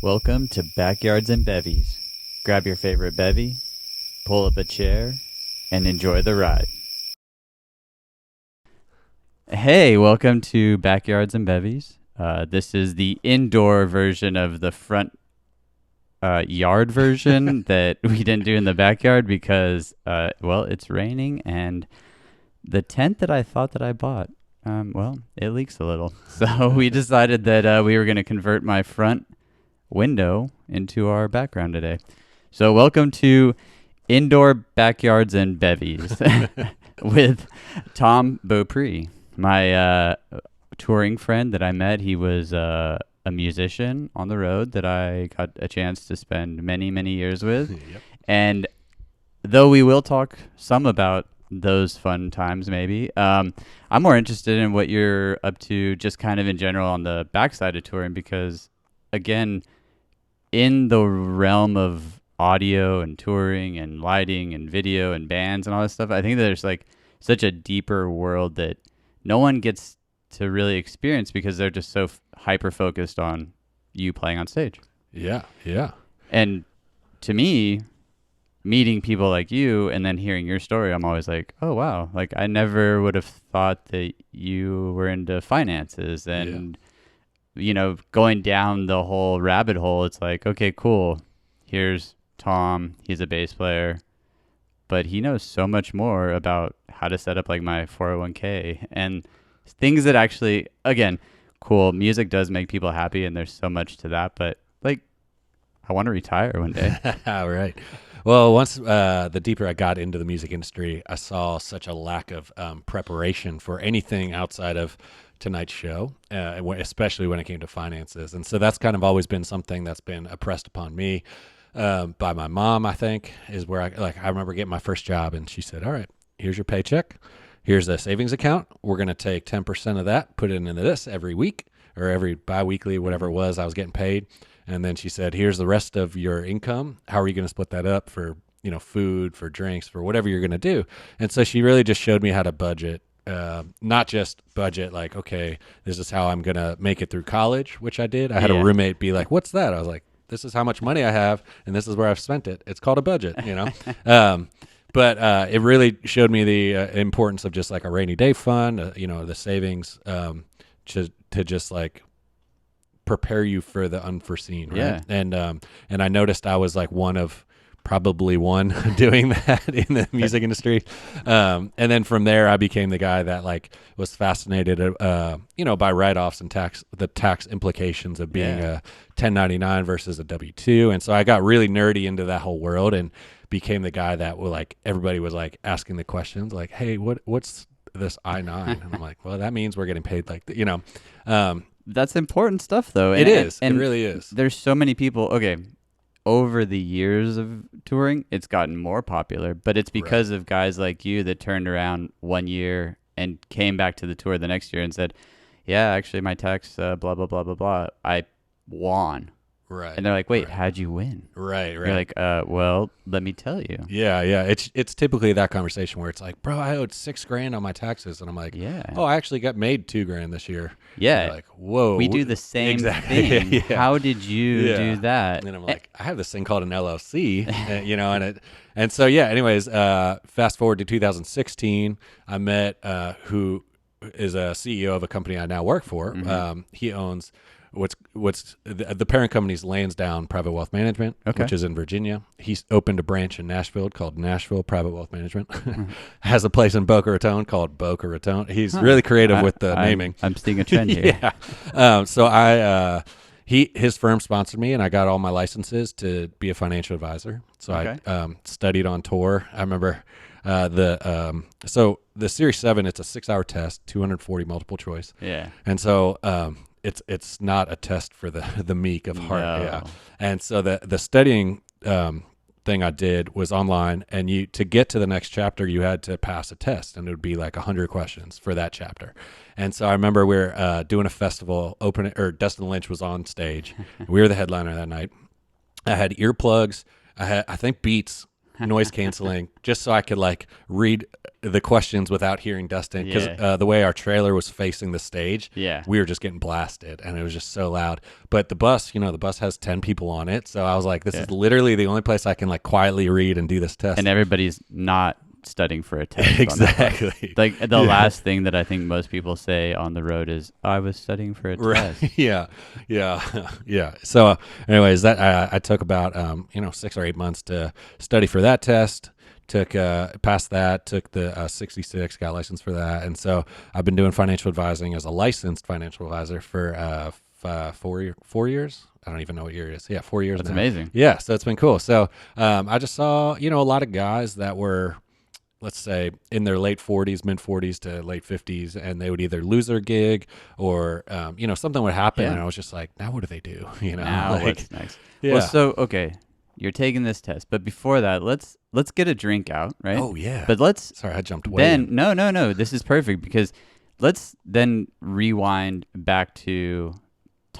Welcome to Backyards and Bevvies. Grab your favorite bevy, pull up a chair, and enjoy the ride. Hey, welcome to Backyards and Bevvies. This is the indoor version of the front yard version that we didn't do in the backyard because, it's raining and the tent that I thought that I bought, it leaks a little. So we decided that we were going to convert my front window into our background today. So welcome to Indoor Backyards and Bevvies with Tom Beaupre, my touring friend that I met. He was a musician on the road that I got a chance to spend many, many years with. Yep. And though we will talk some about those fun times maybe, I'm more interested in what you're up to just kind of in general on the backside of touring because, again, in the realm of audio and touring and lighting and video and bands and all this stuff, I think there's like such a deeper world that no one gets to really experience because they're just so hyper focused on you playing on stage. Yeah. And to me, meeting people like you and then hearing your story, I'm always like, oh wow, like I never would have thought that you were into finances and going down the whole rabbit hole. It's like, okay, cool. Here's Tom. He's a bass player, but he knows so much more about how to set up like my 401k and things that actually, again, cool. Music does make people happy and there's so much to that, but like, I want to retire one day. Right. Well, once the deeper I got into the music industry, I saw such a lack of preparation for anything outside of tonight's show, especially when it came to finances. And so that's kind of always been something that's been impressed upon me by my mom, I think, is where I remember getting my first job and she said, all right, here's your paycheck. Here's a savings account. We're going to take 10% of that, put it into this every week or every biweekly, whatever it was I was getting paid. And then she said, here's the rest of your income. How are you going to split that up for, food, for drinks, for whatever you're going to do? And so she really just showed me how to budget, not just budget like, okay, this is how I'm going to make it through college, which I did. I had a roommate be like, what's that? I was like, this is how much money I have and this is where I've spent it. It's called a budget, But it really showed me the importance of just like a rainy day fund, the savings to just like prepare you for the unforeseen, right? Yeah. And I noticed I was like one of probably one doing that in the music industry. And then from there, I became the guy that like was fascinated, by write-offs and the tax implications of being a 1099 versus a W-2. And so I got really nerdy into that whole world and became the guy that everybody was like asking the questions like, hey, what's this I-9? And I'm like, well, that means we're getting paid like, That's important stuff though. It really is. There's so many people. Okay. Over the years of touring, it's gotten more popular, but it's because of guys like you that turned around one year and came back to the tour the next year and said, yeah, actually my tax, blah, blah, blah, blah, blah. I won. Right. And they're like, wait, how'd you win? Right. You're like, well, let me tell you. Yeah. It's typically that conversation where it's like, bro, I owed $6,000 on my taxes. And I'm like, oh, I actually got made $2,000 this year. Yeah. Like, whoa. We do the same thing. Yeah. How did you do that? And I'm like, I have this thing called an LLC, and so, anyways, fast forward to 2016, I met, who is a CEO of a company I now work for. Mm-hmm. He owns what's the parent company's Lansdowne Private Wealth Management, which is in Virginia. He's opened a branch in Nashville called Nashville Private Wealth Management. Has a place in Boca Raton called Boca Raton. He's really creative with the naming. I'm seeing a trend here. So his firm sponsored me and I got all my licenses to be a financial advisor. So I studied on tour. I remember so the Series 7, it's a 6-hour test, 240 multiple choice. Yeah. And so it's not a test for the meek of heart. No. Yeah. And so the studying thing I did was online, and to get to the next chapter, you had to pass a test, and it would be like 100 questions for that chapter. And so I remember we were doing a festival, Dustin Lynch was on stage. We were the headliner that night. I had earplugs. I think Beats noise canceling, just so I could like read the questions without hearing Dustin. Because Yeah. the way our trailer was facing the stage, Yeah. we were just getting blasted, and it was just so loud. But the bus, the bus has 10 people on it, so I was like, this is literally the only place I can like quietly read and do this test. And everybody's not studying for a test. Exactly. Like the last thing that I think most people say on the road is, I was studying for a test. Yeah. So, anyways, that I took about 6 or 8 months to study for that test. Took passed that. Took the 66. Got licensed for that, and so I've been doing financial advising as a licensed financial advisor for 4 years. I don't even know what year it is. Yeah, 4 years. That's now. amazing. Yeah, so it's been cool. So I just saw a lot of guys that were, let's say, in their late 40s, mid 40s to late 50s, and they would either lose their gig or, something would happen. Yeah. And I was just like, now what do they do? Now what's next? Yeah. Well, so, okay, you're taking this test, but before that, let's get a drink out, right? Oh, yeah. But let's Sorry, I jumped way then, in. no, this is perfect because let's then rewind back to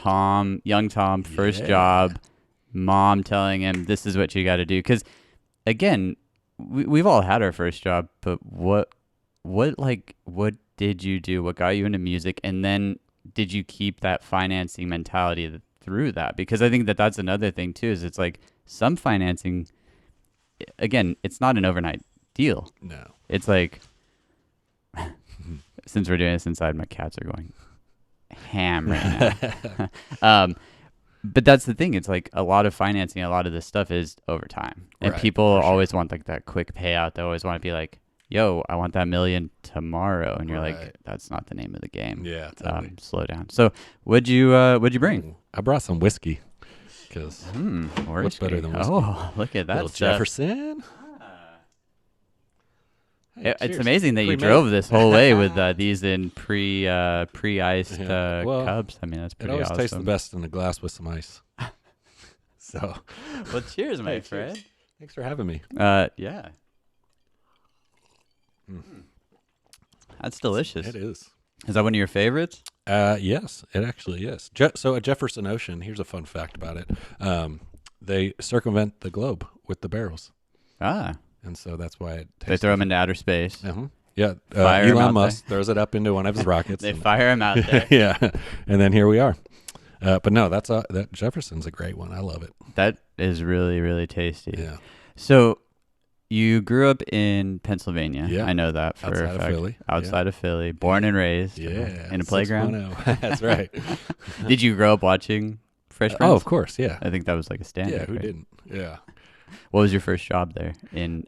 young Tom, first job, mom telling him, this is what you got to do. Because, again, we've all had our first job, but what did you do? What got you into music? And then did you keep that financing mentality through that? Because I think that's another thing too, is it's like some financing, again, it's not an overnight deal. No. It's like, since we're doing this inside, my cats are going ham right now. But that's the thing. It's like a lot of financing, a lot of this stuff is over time. And Right, people always want like that quick payout. They always want to be like, yo, I want that $1 million tomorrow. And you're like, that's not the name of the game. Yeah, totally. Slow down. So what'd you bring? Ooh, I brought some whiskey. Because What's better than whiskey? Oh, look at that little stuff. Jefferson. Hey, It's cheers. amazing that you Pre-made. drove this whole way with these in pre-iced Well, cups. I mean, that's It pretty always awesome. tastes the best in a glass with some ice. So, Well, cheers, my Hey, friend. cheers. Thanks for having me. Yeah. That's delicious. It is. Is that one of your favorites? Yes, it actually is. So at Jefferson Ocean, here's a fun fact about it. They circumvent the globe with the barrels. Ah, And so that's why it tastes they throw them into outer space. Uh-huh. Yeah, Fire 'em out Elon Musk throws it up into one of his rockets. They and- fire them out there. yeah, and then here we are. But no, that Jefferson's a great one. I love it. That is really, really tasty. Yeah, So you grew up in Pennsylvania. Yeah. I know that for Outside a of fact. Philly. Outside of Philly. Born and raised. yeah. In a playground. 610. That's right. Did you grow up watching Fresh Prince? Oh, of course. Yeah. I think that was like a standard. Yeah. Who right? didn't? Yeah. What was your first job there?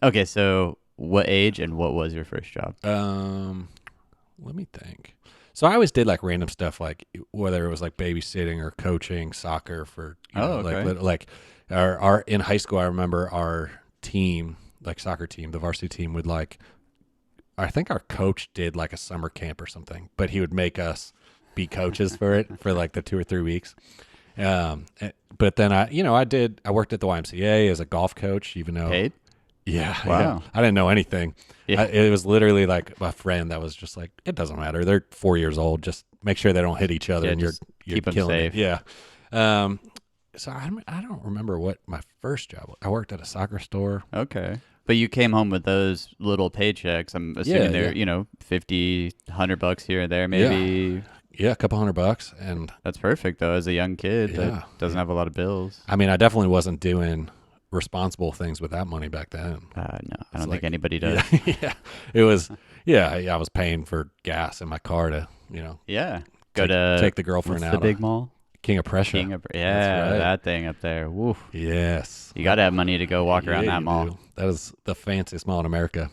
Okay, so what age and what was your first job? Let me think. So I always did like random stuff, like whether it was like babysitting or coaching soccer for, okay. like our in high school. I remember our team, like soccer team, the varsity team would like, I think our coach did like a summer camp or something, but he would make us be coaches for it for like the 2 or 3 weeks. But then I worked at the YMCA as a golf coach, even though, Paid? yeah, Wow. yeah, I didn't know anything. Yeah. It was literally like a friend that was just like, it doesn't matter. They're 4 years old. Just make sure they don't hit each other, Yeah, and you're just keep 'em killing safe. it. Yeah. So I don't remember what my first job was. I worked at a soccer store. Okay. But you came home with those little paychecks. I'm assuming Yeah, they're, $50, $100 here and there, maybe. Yeah, a couple $100, and That's perfect, though, as a young kid Yeah, that doesn't have a lot of bills. I mean, I definitely wasn't doing responsible things with that money back then. No, I don't think like- anybody does. Yeah, it was. Yeah, I was paying for gas in my car to, Yeah. Go to take the girlfriend what's out. the big mall? King of Prussia. Yeah, right. that thing up there. Woof. Yes, You got to have money to go walk around Yeah, that you mall. do. That is the fanciest mall in America.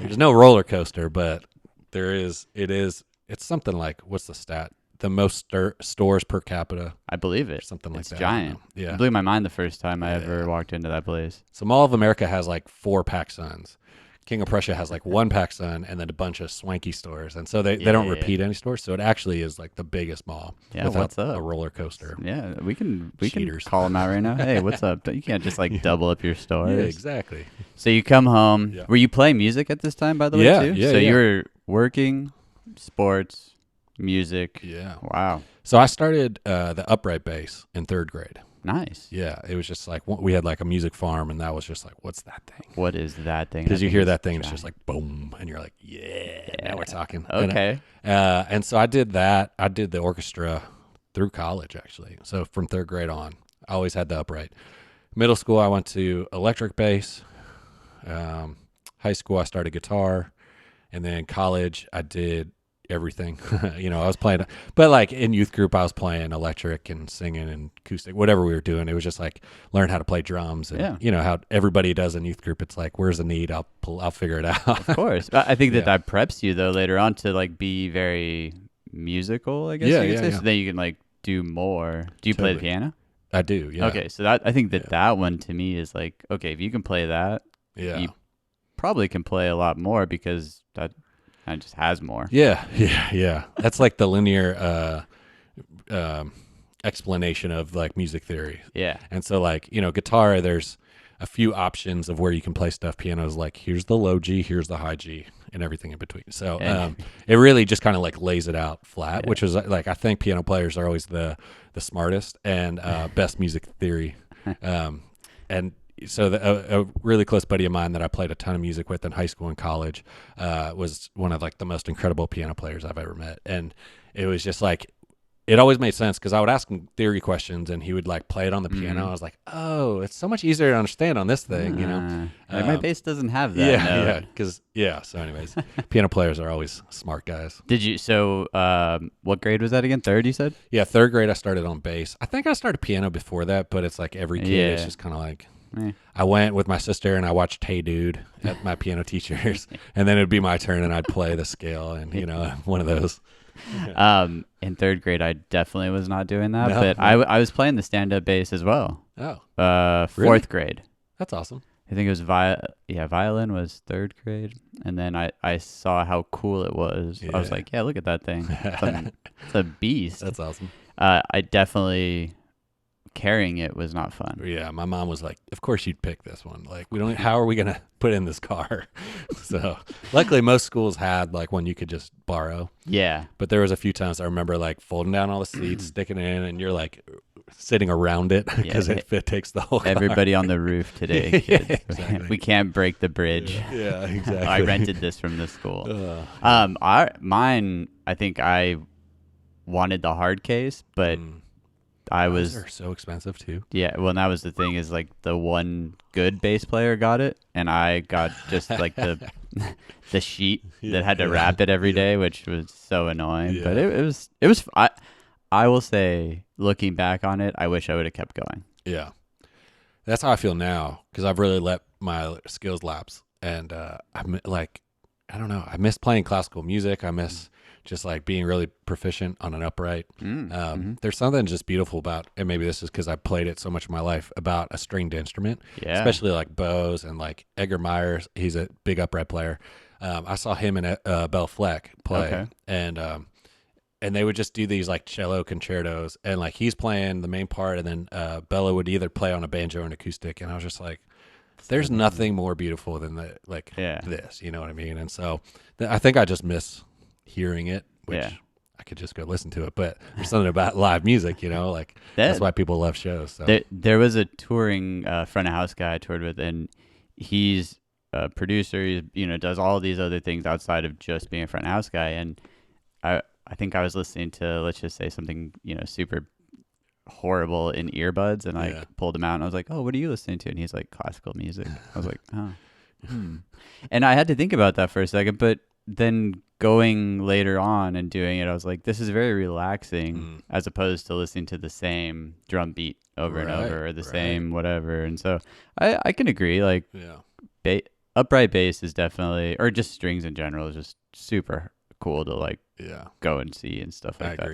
There's no roller coaster, but there is. It's something like, what's the stat? The most stores per capita, I believe it. or something like It's that. I don't giant. know. Yeah. It blew my mind the first time I Yeah. ever walked into that place. So Mall of America has like 4 PacSuns. King of Prussia has like 1 PacSun and then a bunch of swanky stores. And so they don't Yeah. repeat any stores. So it actually is like the biggest mall Yeah, without what's up? a roller coaster. Yeah, we can Cheaters. call them out right now. Hey, what's up? You can't just like double up your stores. Yeah, exactly. So you come home. Yeah. Were you playing music at this time, by the way, Yeah, too? yeah, So yeah. you were working, sports, music. Yeah. Wow. So I started the upright bass in 3rd grade. Nice. Yeah, it was just like we had like a music farm, and that was just like, what's that thing? What is that thing? Because you hear that thing, giant. and it's just like boom, and you're like, yeah, now we're talking. Okay. And so I did that. I did the orchestra through college, actually. So from third grade on, I always had the upright. Middle school, I went to electric bass. High school, I started guitar. And then college, I did everything. I was playing, but like in youth group, I was playing electric and singing and acoustic, whatever we were doing. It was just like learn how to play drums, and how everybody does in youth group. It's like, where's the need? I'll figure it out. Of course, I think that preps you though later on to like be very musical. I guess you could say. So then you can like do more. Do you play the piano? I do. Yeah. Okay, so I think that one to me is like, okay, if you can play that, you probably can play a lot more because that kind of just has more. Yeah. That's like the linear explanation of like music theory. Yeah. And so like, guitar, there's a few options of where you can play stuff. Piano is like, here's the low G, here's the high G, and everything in between. So it really just kind of like lays it out flat, which is like, I think piano players are always the smartest and best music theory. And so a really close buddy of mine that I played a ton of music with in high school and college was one of like the most incredible piano players I've ever met. And it was just like, it always made sense because I would ask him theory questions and he would like play it on the piano. I was like, oh, it's so much easier to understand on this thing, Like my bass doesn't have that. So anyways, piano players are always smart guys. Did you, what grade was that again? Third, you said? Yeah, third grade I started on bass. I think I started piano before that, but it's like every kid is just kind of like, I went with my sister and I watched Hey Dude at my piano teachers, and then it'd be my turn and I'd play the scale and, one of those. In third grade, I definitely was not doing that, but I was playing the stand-up bass as well. Oh. Fourth grade. That's awesome. I think it was violin was third grade, and then I saw how cool it was. I was like, yeah, look at that thing. It's a beast. That's awesome. I definitely... carrying it was not fun. Yeah, my mom was like, of course you'd pick this one. Like, how are we going to put in this car? So luckily most schools had like one you could just borrow. Yeah. But there was a few times I remember like folding down all the seats, sticking it in, and you're like sitting around it because it takes the whole car. Everybody on the roof today. Exactly. We can't break the bridge. Yeah, exactly. I rented this from the school. Mine, I think I wanted the hard case, but they're so expensive too. Yeah, well, and that was the thing is like the one good bass player got it, and I got just like the sheet that had to wrap it every day, which was so annoying. Yeah. But it was. I will say, looking back on it, I wish I would have kept going. Yeah, that's how I feel now because I've really let my skills lapse, and I'm like, I don't know. I miss playing classical music. I miss just like being really proficient on an upright. There's something just beautiful about, and maybe this is because I played it so much in my life, about a stringed instrument, especially like bows and like Edgar Myers. He's a big upright player. I saw him and Bell Fleck play, and they would just do these like cello concertos, and like he's playing the main part, and then Bella would either play on a banjo or an acoustic, and I was just like, there's nothing more beautiful than this, you know what I mean? And so I think I just miss hearing it, which I could just go listen to it, but there's something about live music, like that's why people love shows. So there was a touring front of house guy I toured with, and he's a producer. He does all these other things outside of just being a front of house guy. And I think I was listening to, let's just say something super horrible in earbuds, and I pulled him out and I was like, oh, what are you listening to? And he's like, classical music. I was like, oh. And I had to think about that for a second, but then going later on and doing it, I was like, this is very relaxing as opposed to listening to the same drum beat over and over, or the same whatever. And so I can agree, like upright bass is definitely, or just strings in general, is just super cool to like go and see and stuff like that.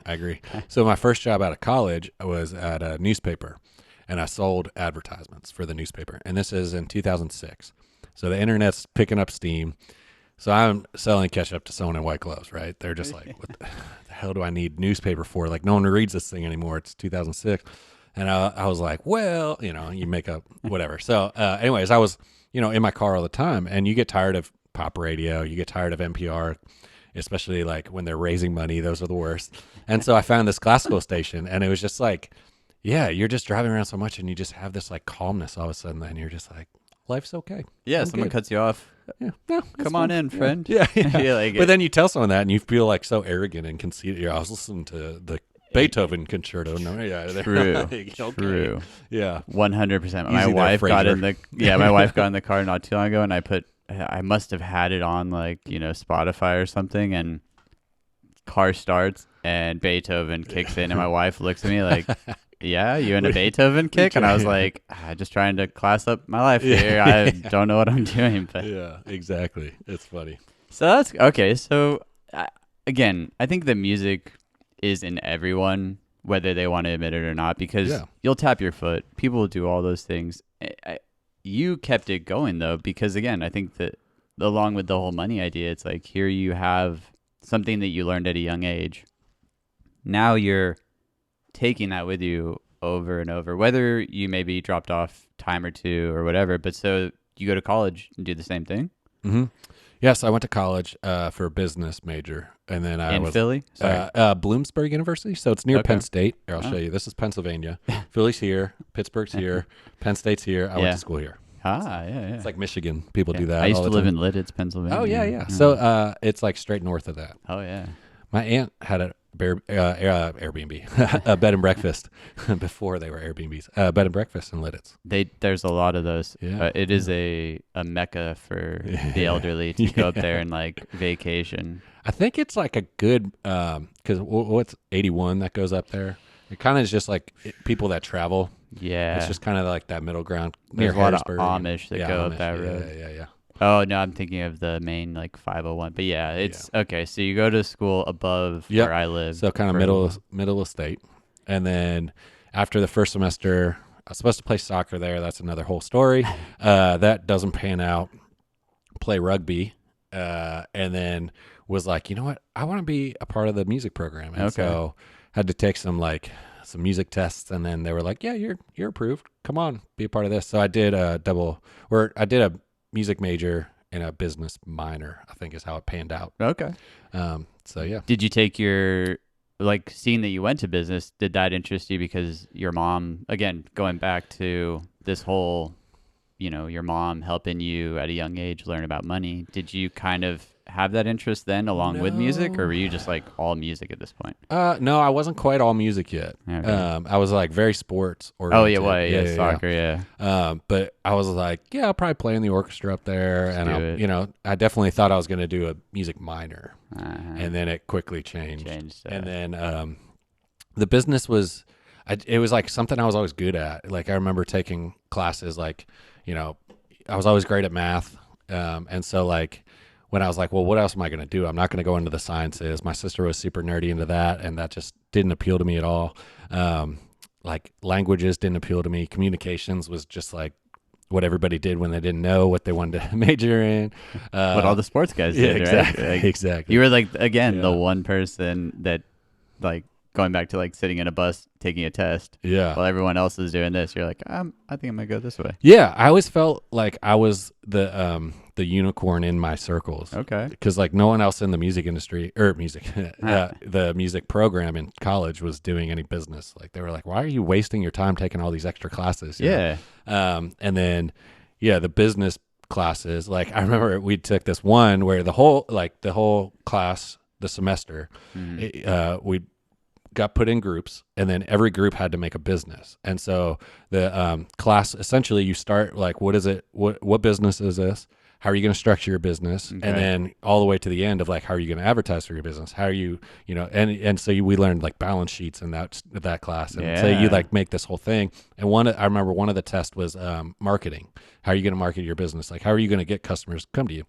I agree. So my first job out of college was at a newspaper, and I sold advertisements for the newspaper. And this is in 2006. So the internet's picking up steam. So I'm selling ketchup to someone in white gloves, right? They're just like, what the hell do I need newspaper for? Like, no one reads this thing anymore. It's 2006. And I was like, well, you make up whatever. So anyways, I was, in my car all the time, and you get tired of pop radio. You get tired of NPR, especially like when they're raising money. Those are the worst. And so I found this classical station, and it was just like, yeah, you're just driving around so much and you just have this like calmness all of a sudden. Then you're just like, life's okay. Yeah, I'm someone good. cuts you off. Yeah, no, it's Come on fine. in, friend. Yeah, yeah. Yeah, like But then you tell someone that and you feel like so arrogant and conceited. I was listening to the Beethoven concerto. No, yeah, they're True. like, okay. True. Yeah. 100%. My Easy there, wife got in Fraser. my wife got in the car not too long ago, and I must have had it on like, Spotify or something, and car starts and Beethoven kicks in, and my wife looks at me like, yeah, you in a Beethoven kick? And I was like, just trying to class up my life here. I don't know what I'm doing. But Yeah, exactly. It's funny. so that's okay. So again, I think the music is in everyone, whether they want to admit it or not, because you'll tap your foot. People will do all those things. You kept it going though, because again, I think that along with the whole money idea, it's like here you have something that you learned at a young age. Now you're taking that with you over and over, whether you maybe dropped off time or two or whatever. But so you go to college and do the same thing. Mm-hmm. Yes, I went to college for a business major, and then I was Philly. Sorry. Bloomsburg University. So it's near Okay. Penn State. Here, I'll show you. This is Pennsylvania. Philly's here. Pittsburgh's here. Penn State's here. I went to school here. Yeah. It's like Michigan. People do that. I used all to the live time. in Lidditz, Pennsylvania. Oh yeah. So it's like straight north of that. Oh yeah. My aunt had a Airbnb, a bed and breakfast before they were Airbnbs. Bed and breakfast in Lidditz. There's a lot of those. Yeah. It is a mecca for the elderly to go up there and like vacation. I think it's like a good because what's 81 that goes up there. It kind of is just like people that travel. Yeah. It's just kind of like that middle ground. There's near a lot of Harrisburg. Amish that go Amish, up that road. Yeah. Oh no, I'm thinking of the main like 501. But yeah, it's okay. So you go to school above where I live. So kind of middle of state, and then after the first semester, I was supposed to play soccer there. That's another whole story. That doesn't pan out. Play rugby, and then was like, you know what? I want to be a part of the music program, and so had to take some music tests, and then they were like, yeah, you're approved. Come on, be a part of this. So I did a music major and a business minor, I think is how it panned out. Okay. So yeah. Did you take seeing that you went to business, did that interest you because your mom, again, going back to this whole, your mom helping you at a young age learn about money, did you kind of have that interest then along with music, or were you just like all music at this point? No, I wasn't quite all music yet. Okay. I was like very sports oriented. Oh yeah, soccer, yeah. But I was like, yeah, I'll probably play in the orchestra up there, and I definitely thought I was going to do a music minor, and then it quickly changed. And then the business was, it was like something I was always good at. Like I remember taking classes, like I was always great at math, and so like. When I was like, well, what else am I going to do? I'm not going to go into the sciences. My sister was super nerdy into that, and that just didn't appeal to me at all. Like languages didn't appeal to me. Communications was just like what everybody did when they didn't know what they wanted to major in. What all the sports guys did, exactly, right? Like, exactly. You were like, again, the one person that like going back to like sitting in a bus taking a test while everyone else is doing this. You're like, I think I'm gonna go this way. Yeah, I always felt like I was the unicorn in my circles. Okay. Because like no one else in the music industry or the music program in college was doing any business. Like they were like, why are you wasting your time taking all these extra classes? You know? And then the business classes, like I remember we took this one where the whole class, the semester, we got put in groups, and then every group had to make a business. And so the class, essentially you start like, what is it? What business is this? How are you going to structure your business? Okay. And then all the way to the end of like, how are you going to advertise for your business? How are you, and so we learned like balance sheets in that class. And so you like make this whole thing. And I remember one of the tests was marketing. How are you going to market your business? Like, how are you going to get customers to come to you?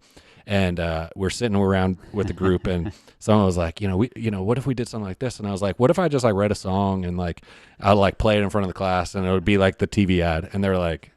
And we're sitting around with the group, and someone was like, what if we did something like this? And I was like, what if I just like read a song and like I'll like play it in front of the class, and it would be like the TV ad. And they're like,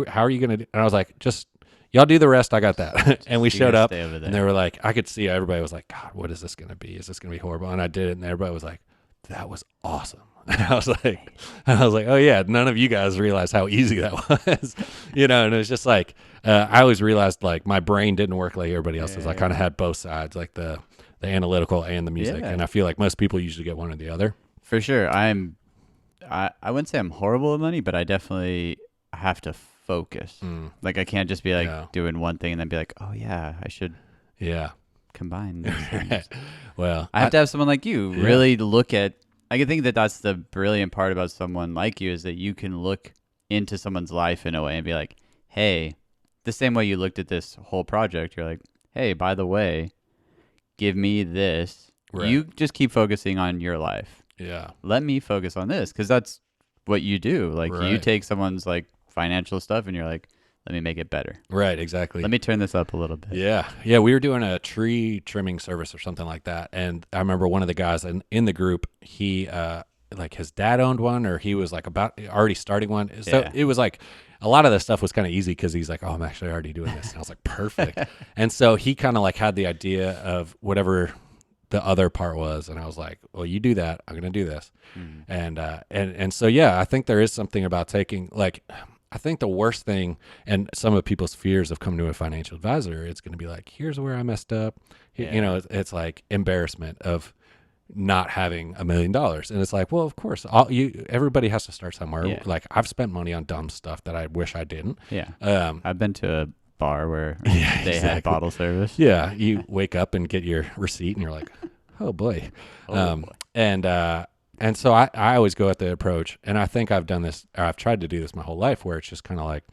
how are you gonna do? And I was like, just y'all do the rest. I got that. And we showed up, and they were like, I could see everybody was like, God, what is this gonna be? Is this gonna be horrible? And I did it, and everybody was like, that was awesome. And I was like, oh yeah, none of you guys realized how easy that was, and it was just like, I always realized like my brain didn't work like everybody else's. I kind of had both sides, like the analytical and the music. And I feel like most people usually get one or the other. For sure. I'm I wouldn't say I'm horrible at money, but I definitely have to focus. Like I can't just be like doing one thing and then be like, oh yeah, I should combine these things. Well, I have to have someone like you really look at. I can think that that's the brilliant part about someone like you is that you can look into someone's life in a way and be like, hey, the same way you looked at this whole project, you're like, hey, by the way, give me this. Right. You just keep focusing on your life. Yeah. Let me focus on this because that's what you do. Like you take someone's like financial stuff and you're like, let me make it better. Right, exactly. Let me turn this up a little bit. Yeah. Yeah, we were doing a tree trimming service or something like that. And I remember one of the guys in the group, he, like his dad owned one or he was like about already starting one. So it was like a lot of the stuff was kind of easy because he's like, oh, I'm actually already doing this. And I was like, perfect. And so he kind of like had the idea of whatever the other part was. And I was like, well, you do that. I'm going to do this. And so, yeah, I think there is something about taking like, I think the worst thing and some of people's fears of coming to a financial advisor, it's going to be like, here's where I messed up. You know, it's like embarrassment of not having $1 million. And it's like, well, of course, everybody has to start somewhere. Yeah. Like I've spent money on dumb stuff that I wish I didn't. Yeah. I've been to a bar where they had bottle service. Yeah. You wake up and get your receipt and you're like, oh boy. Boy. And so I always go at the approach, and I think I've done this, or I've tried to do this my whole life, where it's just kind of like,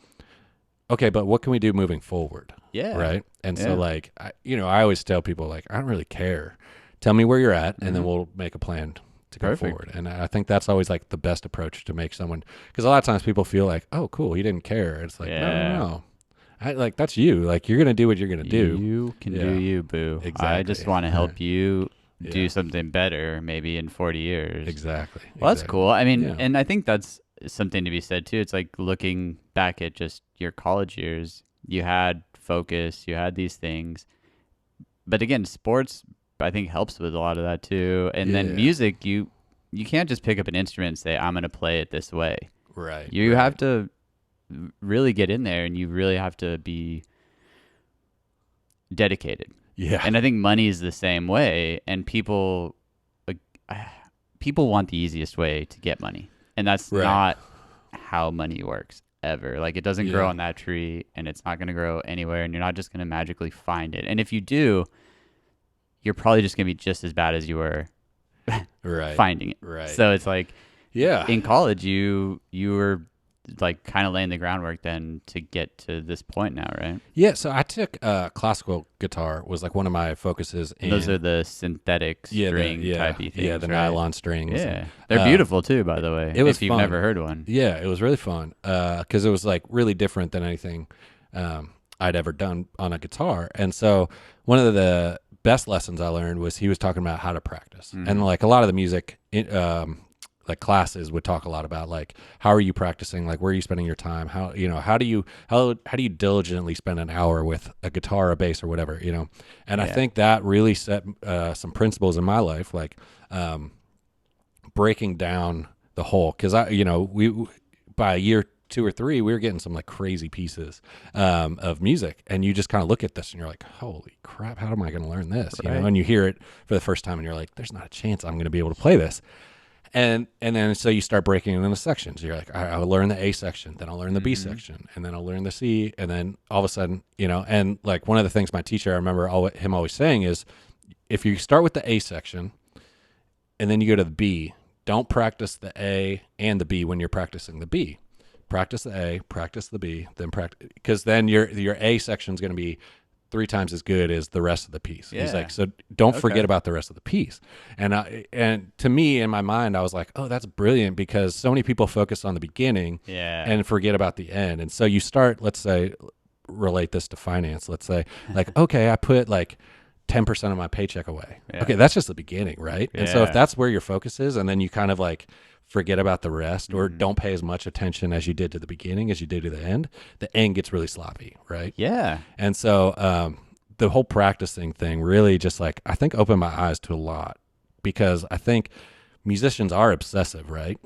okay, but what can we do moving forward? Yeah. Right. And so like, I always tell people like, I don't really care. Tell me where you're at, and then we'll make a plan to go forward. And I think that's always like the best approach to make someone, because a lot of times people feel like, oh, cool, he didn't care. It's like, no. Like that's you. Like you're gonna do what you're gonna do. You can do you, boo. Exactly. I just want to help you do something better maybe in 40 years. Exactly. Well, that's cool. I mean, and I think that's something to be said too. It's like looking back at just your college years, you had focus, you had these things. But again, sports I think helps with a lot of that too. And then music, you can't just pick up an instrument and say, I'm going to play it this way. Right. You have to really get in there and you really have to be dedicated. Yeah. And I think money is the same way. And people want the easiest way to get money. And that's not how money works ever. Like it doesn't grow on that tree and it's not going to grow anywhere and you're not just going to magically find it. And if you do, you're probably just going to be just as bad as you were finding it. Right. So it's like, in college, you were like kind of laying the groundwork then to get to this point now, right? Yeah. So I took classical guitar was like one of my focuses. Those are the synthetic string typey things. Yeah, the nylon strings. Yeah. They're beautiful too, by the way. It was if you've fun. Never heard one. Yeah, it was really fun because it was like really different than anything I'd ever done on a guitar. And so one of the best lessons I learned was he was talking about how to practice. And like a lot of the music like classes would talk a lot about like how are you practicing, like where are you spending your time, how do you diligently spend an hour with a guitar, a bass, or whatever, and I think that really set some principles in my life, like breaking down the whole, because we by year 2 or 3 we were getting some like crazy pieces of music, and you just kind of look at this and you're like, holy crap, how am I going to learn this? And you hear it for the first time and you're like, there's not a chance I'm going to be able to play this. And then so you start breaking it into sections. You're like, I'll learn the A section, then I'll learn the B section, and then I'll learn the C, and then all of a sudden, and like one of the things my teacher, I remember him always saying is, if you start with the A section, and then you go to the B, don't practice the A and the B when you're practicing the B. Practice the A, practice the B, then practice, because then your A section is going to be 3 times as good as the rest of the piece. Yeah. He's like, so don't forget about the rest of the piece. And to me, in my mind, I was like, oh, that's brilliant, because so many people focus on the beginning and forget about the end. And so you start, let's say, relate this to finance. Let's say, like, okay, I put like 10% of my paycheck away. Yeah. Okay, that's just the beginning, right? And so if that's where your focus is, and then you kind of like forget about the rest, or don't pay as much attention as you did to the beginning as you did to the end gets really sloppy, right? Yeah. And so the whole practicing thing really just like, I think, opened my eyes to a lot, because I think musicians are obsessive, right?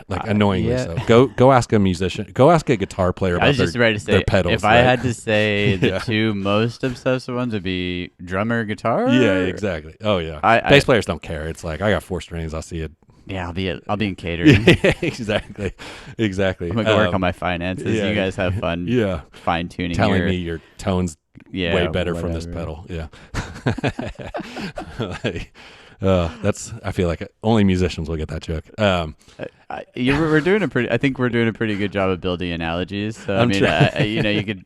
Like annoyingly so. Go ask a musician. Go ask a guitar player about their pedals. If I had to say the 2 most obsessive ones would be drummer, guitar. Yeah, exactly. Oh yeah. Bass players don't care. It's like, I got 4 strings. I'll see it. Yeah, I'll be in catering. Exactly. I'm gonna go work on my finances. Yeah, You guys have fun. Yeah. Fine tuning. Telling me your tone's yeah, way better from this whatever. pedal. Yeah. Like, I feel like only musicians will get that joke. We're doing a pretty. I think we're doing a pretty good job of building analogies. So I'm you could.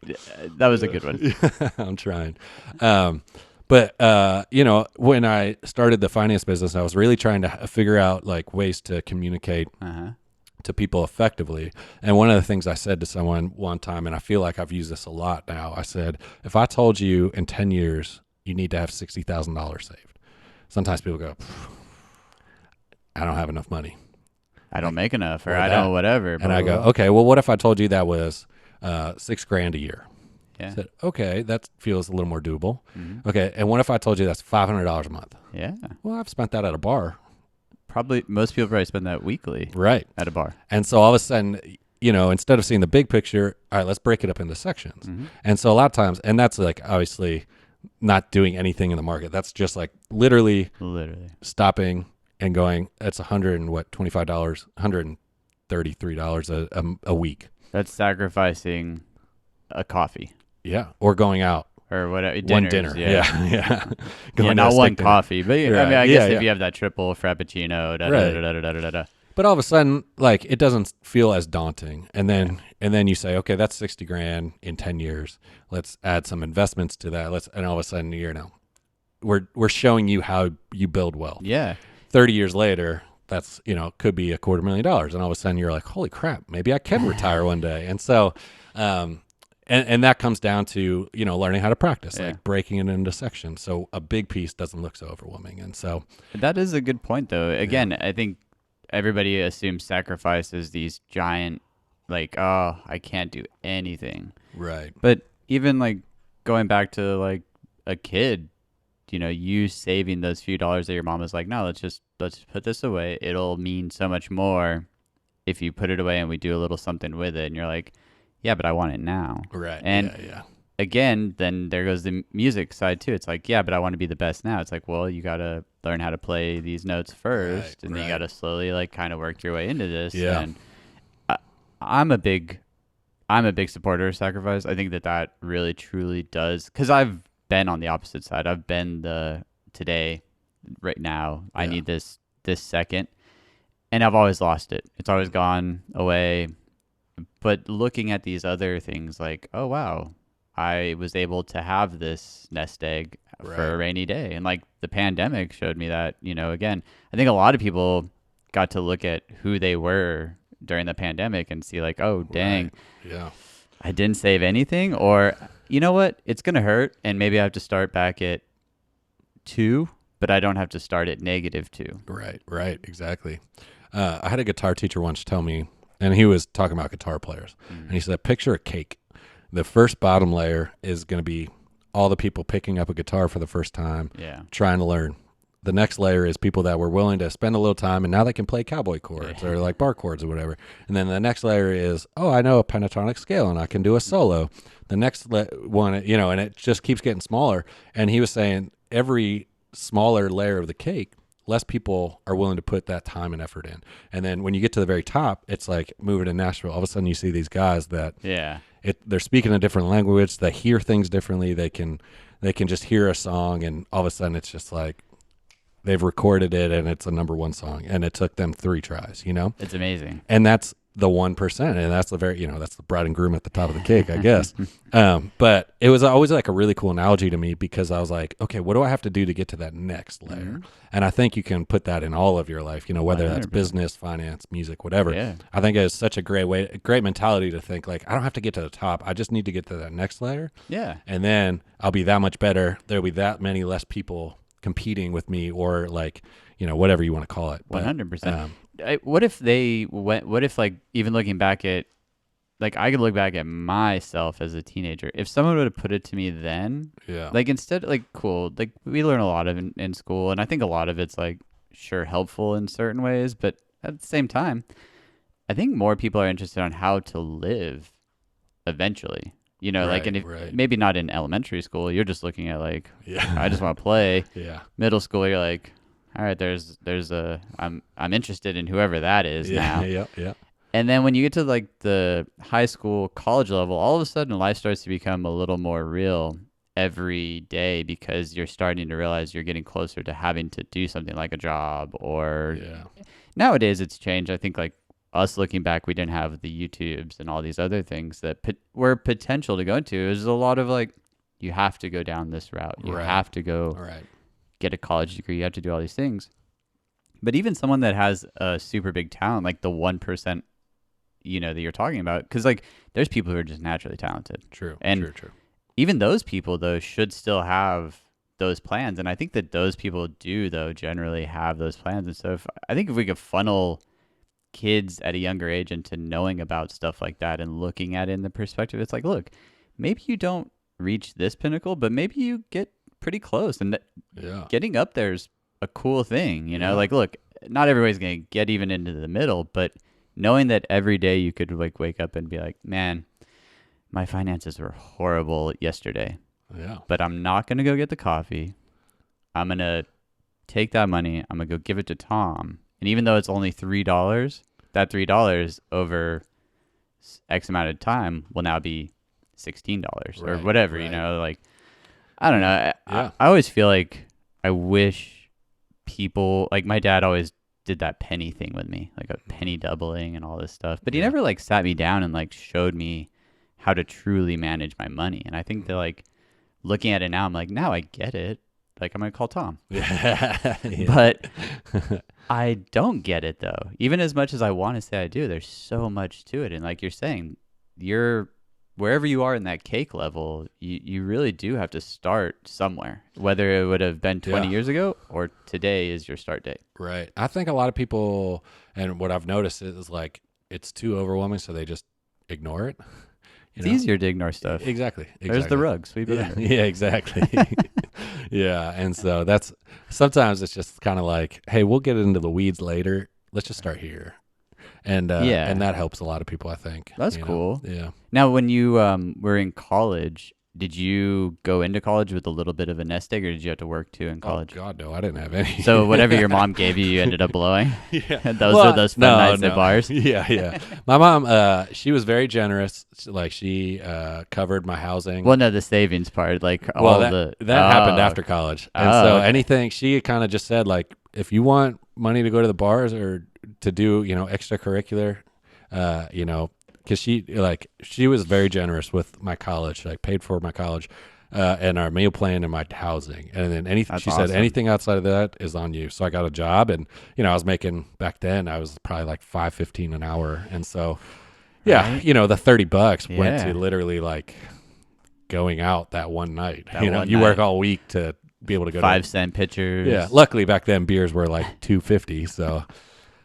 That was a good one. I'm trying. But when I started the finance business, I was really trying to figure out like ways to communicate to people effectively. And one of the things I said to someone one time, and I feel like I've used this a lot now, I said, if I told you in 10 years you need to have $60,000 saved, sometimes people go, I don't have enough money. I don't make enough, or I don't whatever. And I go, okay, well, what if I told you that was $6,000 a year? Yeah. I said, okay, that feels a little more doable. Mm-hmm. Okay, and what if I told you that's $500 a month? Yeah. Well, I've spent that at a bar. Probably most people probably spend that weekly. Right. At a bar. And so all of a sudden, instead of seeing the big picture, all right, let's break it up into sections. Mm-hmm. And so a lot of times, and that's like obviously not doing anything in the market. That's just like literally stopping and going, that's $25, $133 a week. That's sacrificing a coffee. Yeah. Or going out. Or whatever. One dinner. Yeah. Not one coffee. But right. I guess if you have that triple frappuccino, But all of a sudden, like, it doesn't feel as daunting. And then you say, okay, that's $60,000 in 10 years. Let's add some investments to that. And all of a sudden, we're showing you how you build wealth. Yeah. 30 years later, that's, could be $250,000. And all of a sudden you're like, holy crap, maybe I can retire one day. And so, and that comes down to, learning how to practice, like breaking it into sections. So a big piece doesn't look so overwhelming. And so that is a good point though. Again, I think everybody assumes sacrifice is these giant, like, oh, I can't do anything. Right. But even like going back to like a kid, you saving those few dollars that your mom was like, no, let's put this away. It'll mean so much more if you put it away and we do a little something with it. And you're like, yeah, but I want it now. Right. And yeah. Again, then there goes the music side too. It's like, yeah, but I want to be the best now. It's like, well, you got to learn how to play these notes first, and then you got to slowly like kind of work your way into this. Yeah. And I'm a big supporter of sacrifice. I think that really truly does, because I've been on the opposite side. I've been today, right now, I need this second, and I've always lost it. It's always gone away. But looking at these other things, like, oh wow, I was able to have this nest egg for a rainy day. And like the pandemic showed me that, again, I think a lot of people got to look at who they were during the pandemic and see like, oh, dang, I didn't save anything. Or, you know what, it's going to hurt. And maybe I have to start back at 2, but I don't have to start at -2. Right. Exactly. I had a guitar teacher once tell me, and he was talking about guitar players, and he said, picture a cake. The first bottom layer is going to be all the people picking up a guitar for the first time, trying to learn. The next layer is people that were willing to spend a little time, and now they can play cowboy chords or like bar chords or whatever. And then the next layer is, oh, I know a pentatonic scale, and I can do a solo. The next one, and it just keeps getting smaller. And he was saying every smaller layer of the cake, less people are willing to put that time and effort in. And then when you get to the very top, it's like moving to Nashville. All of a sudden you see these guys that they're speaking a different language. They hear things differently. They can just hear a song, and all of a sudden it's just like they've recorded it and it's a #1 song, and it took them 3 tries, It's amazing. And that's the 1%. And that's that's the bride and groom at the top of the cake, I guess. But it was always like a really cool analogy to me, because I was like, okay, what do I have to do to get to that next layer? And I think you can put that in all of your life, whether 100%. That's business, finance, music, whatever. I think it's such a great mentality to think like, I don't have to get to the top. I just need to get to that next layer. Yeah. And then I'll be that much better. There'll be that many less people competing with me, or like, whatever you want to call it. 100%. What if like, even looking back at, like, I could look back at myself as a teenager. If someone would have put it to me then, like, instead, like, cool, like, we learn a lot of in school, and I think a lot of it's like, sure, helpful in certain ways, but at the same time, I think more people are interested on how to live eventually. Like, and if maybe not in elementary school, you're just looking at like, I just want to play. Middle school, you're like, all right, I'm interested in whoever that is now. Yeah. And then when you get to like the high school, college level, all of a sudden life starts to become a little more real every day because you're starting to realize you're getting closer to having to do something like a job or nowadays it's changed. I think like us looking back, we didn't have the YouTubes and all these other things that were potential to go into. It was a lot of like, you have to go down this route. You have to go get a college degree. You have to do all these things. But even someone that has a super big talent, like the 1%, that you're talking about, because like there's people who are just naturally talented. True. Even those people though should still have those plans, and I think that those people do though generally have those plans. And so I think if we could funnel kids at a younger age into knowing about stuff like that and looking at it in the perspective, it's like, look, maybe you don't reach this pinnacle, but maybe you get pretty close, and getting up there is a cool thing. Like, look, not everybody's gonna get even into the middle, but knowing that every day you could like wake up and be like, man, my finances were horrible yesterday. Yeah. But I'm not going to go get the coffee. I'm going to take that money. I'm going to go give it to Tom. And even though it's only $3, that $3 over X amount of time will now be $16 or whatever, like, I don't know. I always feel like I wish people, like my dad always did that penny thing with me, like a penny doubling and all this stuff. But he never like sat me down and like showed me how to truly manage my money. And I think that like looking at it now, I'm like, now I get it. Like I'm going to call Tom. But I don't get it though. Even as much as I want to say I do, there's so much to it. And like you're saying, wherever you are in that cake level, you really do have to start somewhere, whether it would have been 20 years ago or today is your start date. Right. I think a lot of people, and what I've noticed is like, it's too overwhelming. So they just ignore it. It's easier to ignore stuff. Exactly. There's the rug. Sweep it under. Yeah, exactly. Yeah. And so sometimes it's just kind of like, hey, we'll get into the weeds later. Let's just start here. And and that helps a lot of people, I think. That's cool. Yeah. Now, when you were in college, did you go into college with a little bit of a nest egg, or did you have to work too in college? Oh, God, no. I didn't have any. So whatever your mom gave you, you ended up blowing? Yeah. Those are those fun nights at bars? Yeah. My mom, she was very generous. Like, she covered my housing. Well, no, the savings part. Like, that happened after college. And so anything, she kind of just said, like, if you want money to go to the bars or to do, extracurricular, because she was very generous with my college, like paid for my college, and our meal plan and my housing. And then she said, anything outside of that is on you. So I got a job, and, I was making, back then I was probably like $5.15 an hour. And so, the $30 went to literally like going out that one night. You work all week to be able to go 5-cent pitchers. Yeah. Luckily back then beers were like $2.50. So,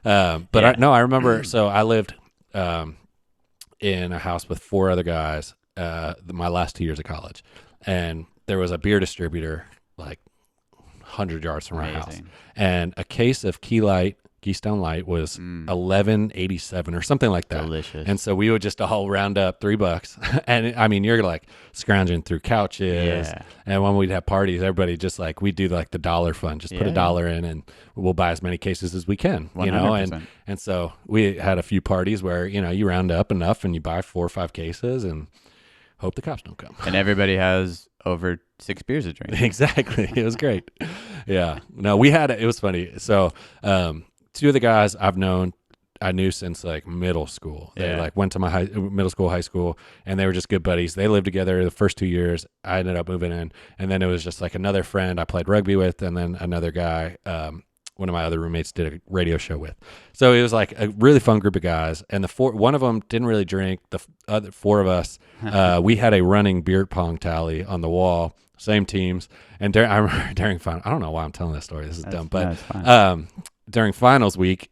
I remember, so I lived, in a house with 4 other guys, my last 2 years of college. And there was a beer distributor like 100 yards from our house. And a case of Keystone Light was $11.87 or something like that. Delicious. And so we would just all round up $3. And I mean, you're like scrounging through couches. Yeah. And when we'd have parties, everybody just like, we'd do like the dollar fund, just put $1 in and we'll buy as many cases as we can, 100%. And so we had a few parties where, you round up enough and you buy 4 or 5 cases and hope the cops don't come. And everybody has over 6 beers to drink. Exactly. It was great. Yeah. No, it was funny. So, 2 of the guys I knew since like middle school. They like went to my middle school, high school, and they were just good buddies. They lived together the first 2 years. I ended up moving in, and then it was just like another friend I played rugby with, and then another guy, one of my other roommates did a radio show with. So it was like a really fun group of guys. And one of them didn't really drink. The other 4 of us, we had a running beer pong tally on the wall, same teams. And I remember during final, I don't know why I'm telling this story. This is dumb, but during finals week,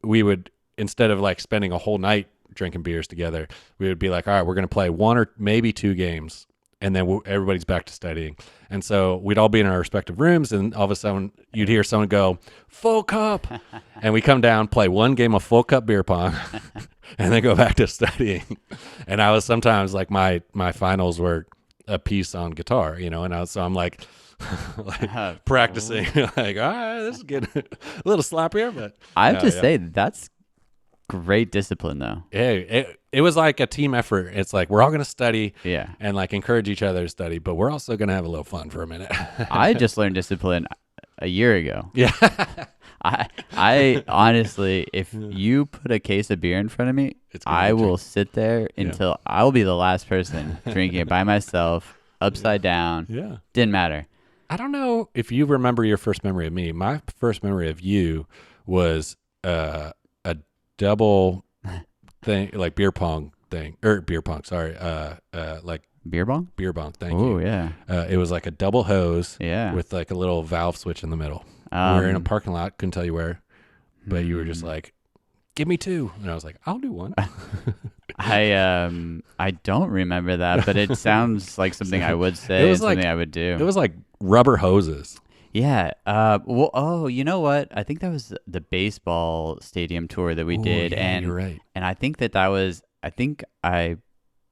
we would, instead of like spending a whole night drinking beers together, we would be like, all right, we're going to play 1 or maybe 2 games. And then everybody's back to studying. And so we'd all be in our respective rooms, and all of a sudden you'd hear someone go, full cup. And we come down, play 1 game of full cup beer pong, and then go back to studying. And I was sometimes like, my finals were a piece on guitar, and so I'm like like practicing. Like, all right, this is getting a little sloppier, but I have to say that's great discipline, though. It was like a team effort. It's like we're all going to study, Yeah. and like encourage each other to study, but we're also going to have a little fun for a minute. I just learned discipline a year ago. Yeah. I honestly, if you put a case of beer in front of me, I will sit there until I will be the last person drinking it by myself, upside down. Yeah. Didn't matter. I don't know if you remember your first memory of me. My first memory of you was a double thing, like beer pong thing, or beer pong. Sorry, like Beer bong. beer pong. Thank Oh you. yeah. It was like a double hose. Yeah. With like a little valve switch in the middle. We were in a parking lot. Couldn't tell you where, but you were just like, "Give me two," and I was like, "I'll do one." I don't remember that, but it sounds like something I would say. It was something I would do. It was like rubber hoses. Yeah. Well. Oh, you know what? I think that was the baseball stadium tour that we did, yeah, and you're right. And I think that was. I think I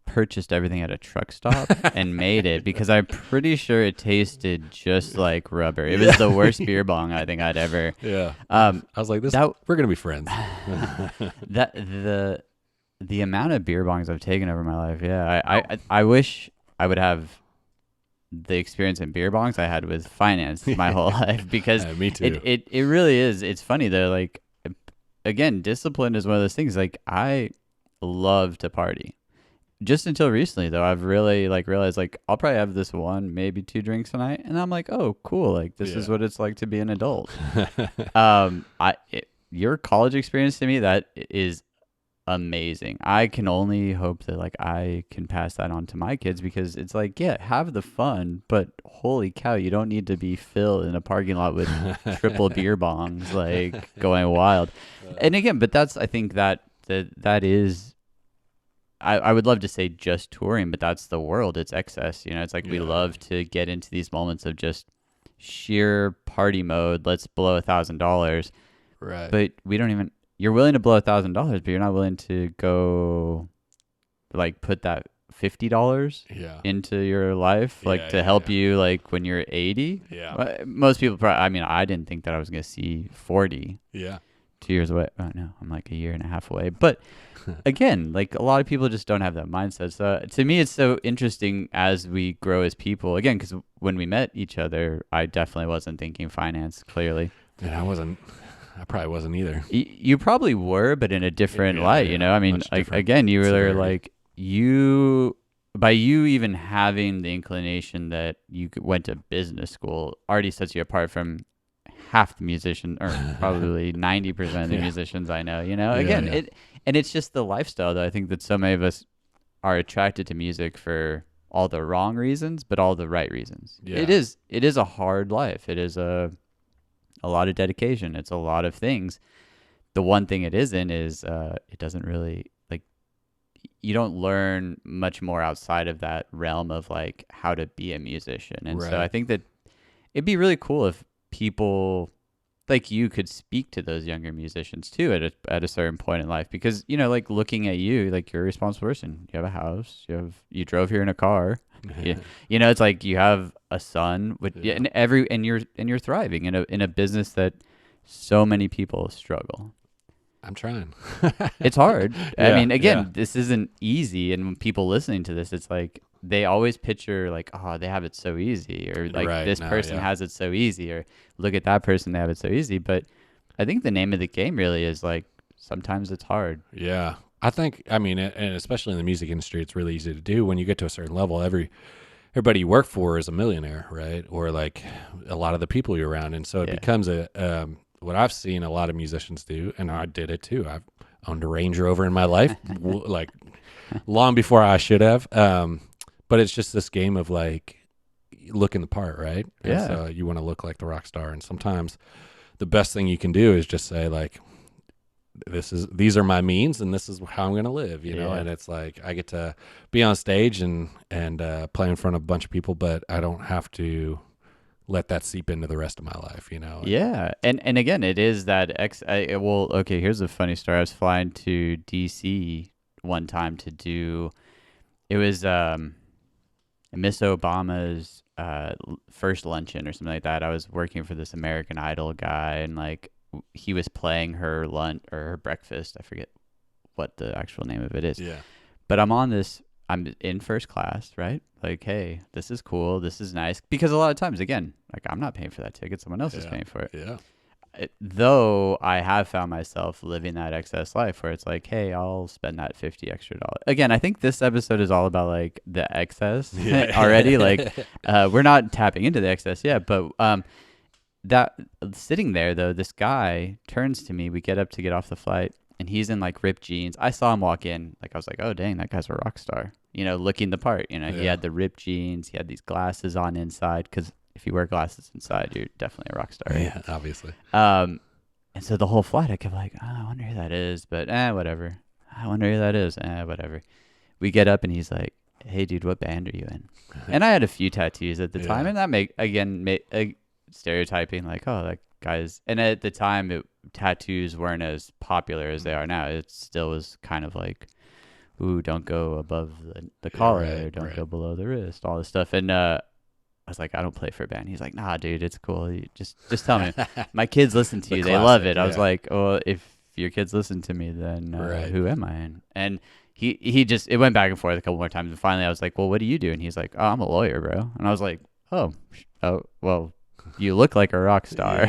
purchased everything at a truck stop and made it because I'm pretty sure it tasted just like rubber. It was the worst beer bong I think I'd ever. Yeah. I was like, we're gonna be friends. The amount of beer bongs I've taken over my life. Yeah. I wish I would have the experience in beer bongs I had with finance my whole life because me too. It really is. It's funny though. Like, again, discipline is one of those things. Like, I love to party. Just until recently, though, I've really realized I'll probably have this one, maybe two drinks a night, and I'm like, oh, cool, this is what it's like to be an adult. Your college experience to me, that is amazing. I can only hope that I can pass that on to my kids because it's have the fun, but holy cow, you don't need to be Phil in a parking lot with triple beer bongs going wild. And again, but I think that is. I would love to say just touring, but that's the world. It's excess. It's we love to get into these moments of just sheer party mode. Let's blow $1,000. Right. But we don't even, you're willing to blow $1,000, but you're not willing to go put that $50 into your life, to help you when you're 80. Yeah. Most people probably, I didn't think that I was going to see 40. Yeah. 2 years away. Oh no, I'm a year and a half away. But again, a lot of people just don't have that mindset. So to me, it's so interesting as we grow as people. Again, because when we met each other, I definitely wasn't thinking finance, clearly. And I probably wasn't either. You probably were, but in a different light, again, you were by you even having the inclination that you went to business school already sets you apart from half the musicians, or probably 90% of the musicians I know, again, it's just the lifestyle that I think that so many of us are attracted to music for all the wrong reasons, but all the right reasons. Yeah. It is a hard life. It is a lot of dedication. It's a lot of things. The one thing it isn't is it doesn't really you don't learn much more outside of that realm of how to be a musician. And so I think that it'd be really cool if people like you could speak to those younger musicians too at a certain point in life, because looking at you, you're a responsible person. You have a house, you drove here in a car. It's you have a son and you're thriving in a business that so many people struggle. I'm trying. It's hard. This isn't easy, and when people listening to this, it's they always picture they have it so easy, or this person has it so easy, or look at that person, they have it so easy. But I think the name of the game really is sometimes it's hard. Yeah. I think, and especially in the music industry, it's really easy to do. When you get to a certain level, everybody you work for is a millionaire, right? Or a lot of the people you're around. And so it becomes what I've seen a lot of musicians do, and I did it too. I've owned a Range Rover in my life, long before I should have. But it's just this game of looking the part, right? Yeah. And so you want to look like the rock star, and sometimes the best thing you can do is just say these are my means, and this is how I'm going to live, know. And it's I get to be on stage and play in front of a bunch of people, but I don't have to let that seep into the rest of my life, Yeah. And again, it is that okay, here's a funny story. I was flying to DC one time to do, it was Miss Obama's first luncheon or something like that. I was working for this American Idol guy, and like he was playing her lunch or her breakfast. I forget what the actual name of it is. Yeah. But I'm in first class, right? Like, hey, this is cool. This is nice. Because a lot of times, again, like I'm not paying for that ticket. Someone else is paying for it. Yeah. Though I have found myself living that excess life where it's like, hey, I'll spend that $50 extra. Again, I think this episode is all about like the excess already. Like, we're not tapping into the excess yet, but that sitting there though, this guy turns to me. We get up to get off the flight, and he's in like ripped jeans. I saw him walk in. Like I was like, oh dang, that guy's a rock star. You know, looking the part. You know, he had the ripped jeans. He had these glasses on inside because if you wear glasses inside, you're definitely a rock star. Right? Yeah, obviously. And so the whole flight, I kept like, oh, I wonder who that is, but whatever. I wonder who that is, whatever. We get up, and he's like, hey, dude, what band are you in? And I had a few tattoos at the time, and that make stereotyping, like, oh, that guy's. And at the time, tattoos weren't as popular as they are now. It still was kind of like, ooh, don't go above the collar, don't go below the wrist, all this stuff. And I was like, I don't play for a band. He's like, nah, dude, it's cool. You just tell me. My kids listen to you. They love it. I was like, oh, if your kids listen to me, then who am I? And he just, it went back and forth a couple more times. And finally I was like, well, what do you do? And he's like, oh, I'm a lawyer, bro. And I was like, oh, well, you look like a rock star.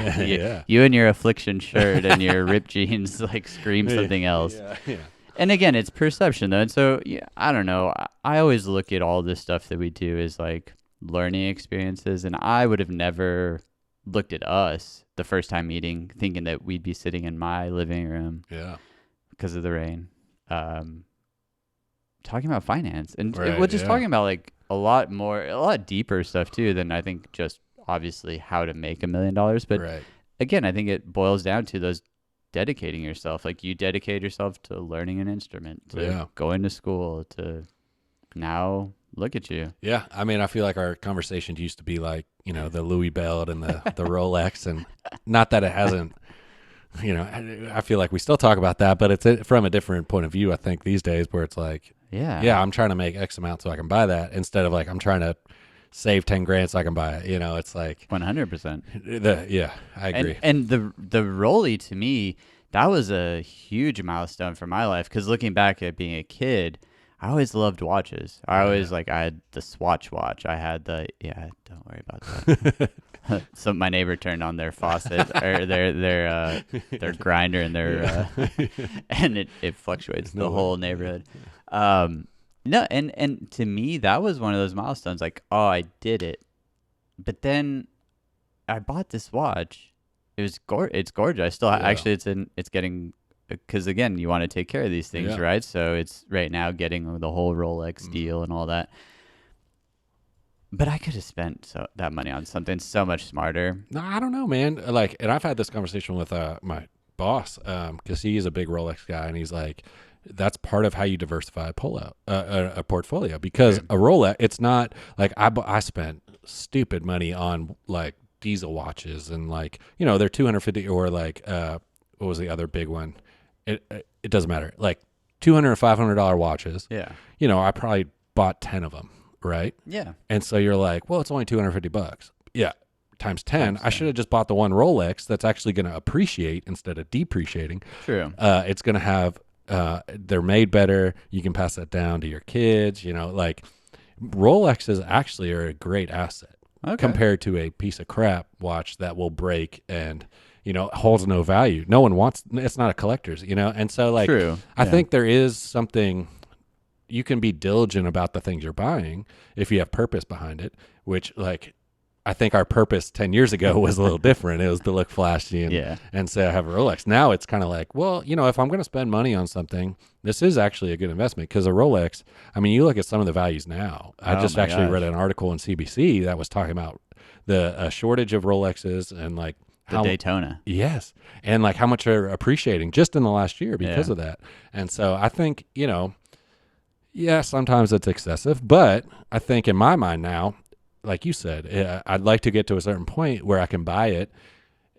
You and your affliction shirt and your ripped jeans like scream something else. Yeah. And again, it's perception though. And so, I don't know. I always look at all this stuff that we do as like learning experiences. And I would have never looked at us the first time meeting thinking that we'd be sitting in my living room because of the rain, talking about finance and talking about like a lot deeper stuff too than I think just obviously how to make $1 million. But again, I think it boils down to those dedicating yourself. Like you dedicate yourself to learning an instrument, to going to school, to now look at you. Yeah. I mean, I feel like our conversations used to be like, you know, the Louis belt and the Rolex, and not that it hasn't, you know, I feel like we still talk about that, but it's from a different point of view, I think, these days, where it's like, I'm trying to make X amount so I can buy that, instead of like, I'm trying to save 10 grand so I can buy it. You know, it's like 100%. I agree. And the Rolly, to me, that was a huge milestone for my life. Cause looking back at being a kid, I always loved watches. I had the Swatch watch. I had don't worry about that. So my neighbor turned on their faucet or their grinder and and it fluctuates the whole neighborhood. No, and to me that was one of those milestones. Like, oh, I did it. But then I bought this watch. It's gorgeous. I still actually it's getting, because again, you want to take care of these things, right? So it's right now getting the whole Rolex deal and all that. But I could have spent that money on something so much smarter. No, I don't know, man. Like, and I've had this conversation with my boss, because he is a big Rolex guy, and he's like, that's part of how you diversify a portfolio, because a Rolex, it's not like I spent stupid money on like diesel watches, and like, you know, they're 250, or like what was the other big one? It doesn't matter. Like $200 or $500 watches. Yeah. You know, I probably bought 10 of them, right? Yeah. And so you're like, well, it's only $250. Yeah. Times 10. I should have just bought the one Rolex that's actually going to appreciate instead of depreciating. True. It's going to have, they're made better. You can pass that down to your kids. You know, like Rolexes actually are a great asset compared to a piece of crap watch that will break and, you know, holds no value. No one wants, it's not a collector's, you know? And so like, I think there is something, you can be diligent about the things you're buying if you have purpose behind it, which like, I think our purpose 10 years ago was a little different. It was to look flashy and say I have a Rolex. Now it's kind of like, well, you know, if I'm going to spend money on something, this is actually a good investment, because a Rolex, I mean, you look at some of the values now. I just actually read an article in CBC that was talking about the shortage of Rolexes and like the Daytona. Yes. And like how much they're appreciating just in the last year because of that. And so I think, you know, sometimes it's excessive, but I think in my mind now, like you said, I'd like to get to a certain point where I can buy it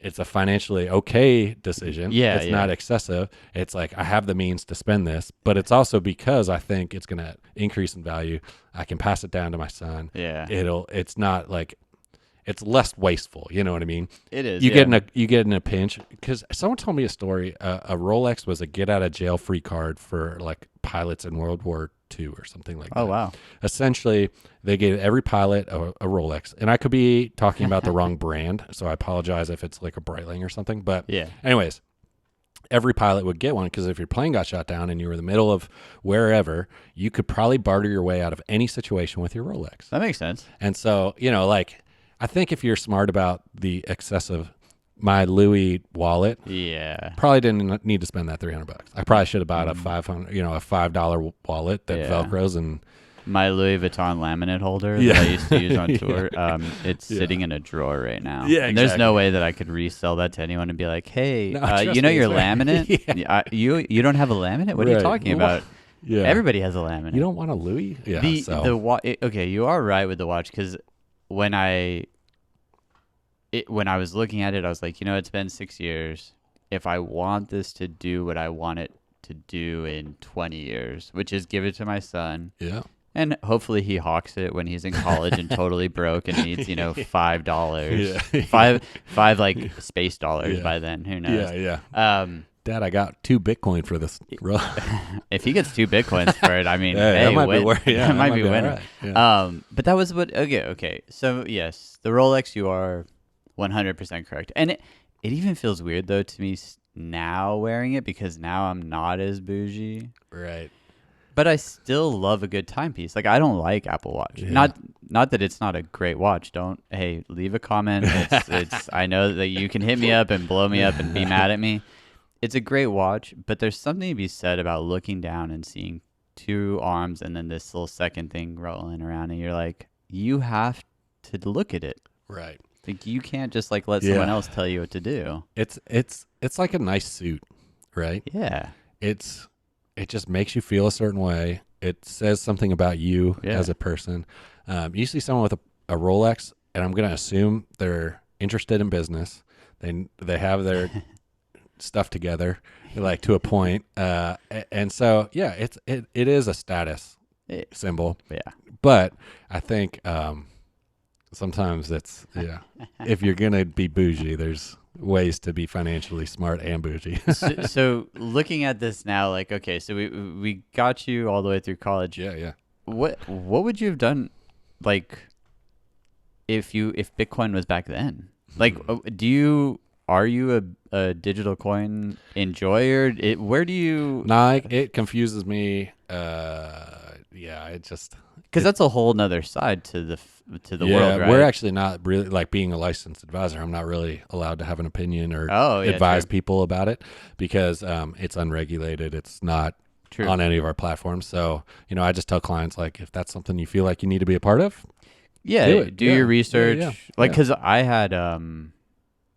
it's a financially okay decision. Yeah, It's not excessive. It's like I have the means to spend this, but it's also because I think it's going to increase in value. I can pass it down to my son. Yeah. It's not like, it's less wasteful. You know what I mean? It is. You get in a pinch, because someone told me a story. A Rolex was a get out of jail free card for like pilots in World War II or something like that. Oh, wow. Essentially, they gave every pilot a Rolex, and I could be talking about the wrong brand, so I apologize if it's like a Breitling or something. But Yeah. anyways, every pilot would get one, because if your plane got shot down and you were in the middle of wherever, you could probably barter your way out of any situation with your Rolex. That makes sense. And so, like, I think if you're smart about the excessive, my Louis wallet, Yeah. probably didn't need to spend that $300. I probably should have bought a $5 wallet that Velcros, and My Louis Vuitton laminate holder Yeah. that I used to use on tour, it's Yeah. sitting in a drawer right now. Yeah, And there's no exactly. way that I could resell that to anyone and be like, hey, No, trust you know me, your it's laminate? Yeah. You don't have a laminate? What are you Right. talking Well, about? yeah, Everybody has a laminate. you don't want a Louis, yeah. Okay, you are right with the watch, because when I was looking at it, I was like, it's been 6 years. If I want this to do what I want it to do in 20 years, which is give it to my son, yeah, and hopefully he hawks it when he's in college and totally broke and needs, $5, Yeah. five like space dollars Yeah. by then. Who knows? yeah. Dad, I got 2 Bitcoin for this. If he gets 2 Bitcoins for it, I mean, Hey, hey, that might be win. worth- yeah, that might that be might be winning. all right. Yeah. But that was what. Okay. So yes, the Rolex, you are 100% correct, and it even feels weird though to me now wearing it, because now I'm not as bougie. Right. But I still love a good timepiece. Like, I don't like Apple Watch. Yeah. Not that it's not a great watch. Hey, leave a comment. It's I know that you can hit me up and blow me up and be mad at me. It's a great watch, but there's something to be said about looking down and seeing 2 arms and then this little second thing rolling around, and you're like, you have to look at it. Right. Like, you can't just like let Yeah. someone else tell you what to do. It's like a nice suit, right? Yeah. It just makes you feel a certain way. It says something about you Yeah. as a person. You see someone with a Rolex, and I'm going to assume they're interested in business. They have their stuff together, like, to a point. And so, yeah, it is a status symbol. Yeah. But I think sometimes it's, if you're going to be bougie, there's ways to be financially smart and bougie. So looking at this now, like, okay, so we got you all the way through college. Yeah. What would you have done, like, if Bitcoin was back then? Like, are you a digital coin enjoyer? Where do you? No, it confuses me. It just, Because that's a whole nother side to the world, right? we're actually not really, like, being a licensed advisor. I'm not really allowed to have an opinion or advise true. people about it, because it's unregulated. It's not True. on any of our platforms. So, I just tell clients, like, if that's something you feel like you need to be a part of, do your research. Yeah. Like, because I had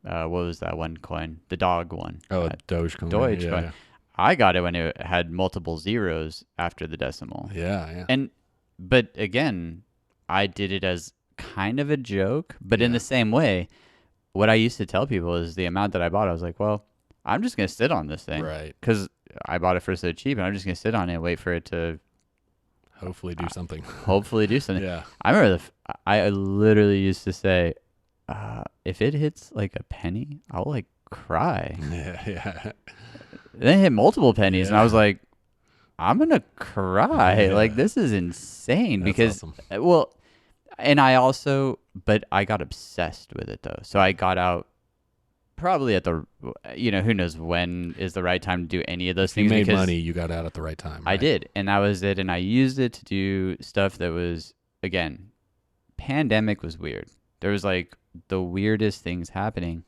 what was that one coin? The dog one. Dogecoin. Dogecoin. I got it when it had multiple zeros after the decimal. Yeah. But again, I did it as kind of a joke, but in the same way, what I used to tell people is the amount that I bought, I was like, well, I'm just going to sit on this thing. Right. Because I bought it for so cheap, and I'm just going to sit on it and wait for it to Hopefully do something. hopefully do something. Yeah. I remember I literally used to say, if it hits like a penny, I'll like cry. Yeah. Then it hit multiple pennies, and I Yeah. was like, I'm gonna cry. Yeah. Like, this is insane. That's because awesome. and but I got obsessed with it though. So I got out probably at the, who knows when is the right time to do any of those You things. made because money, you got out at the right time. I Right? did, and that was it. And I used it to do stuff that was, again, pandemic was weird. There was like the weirdest things happening,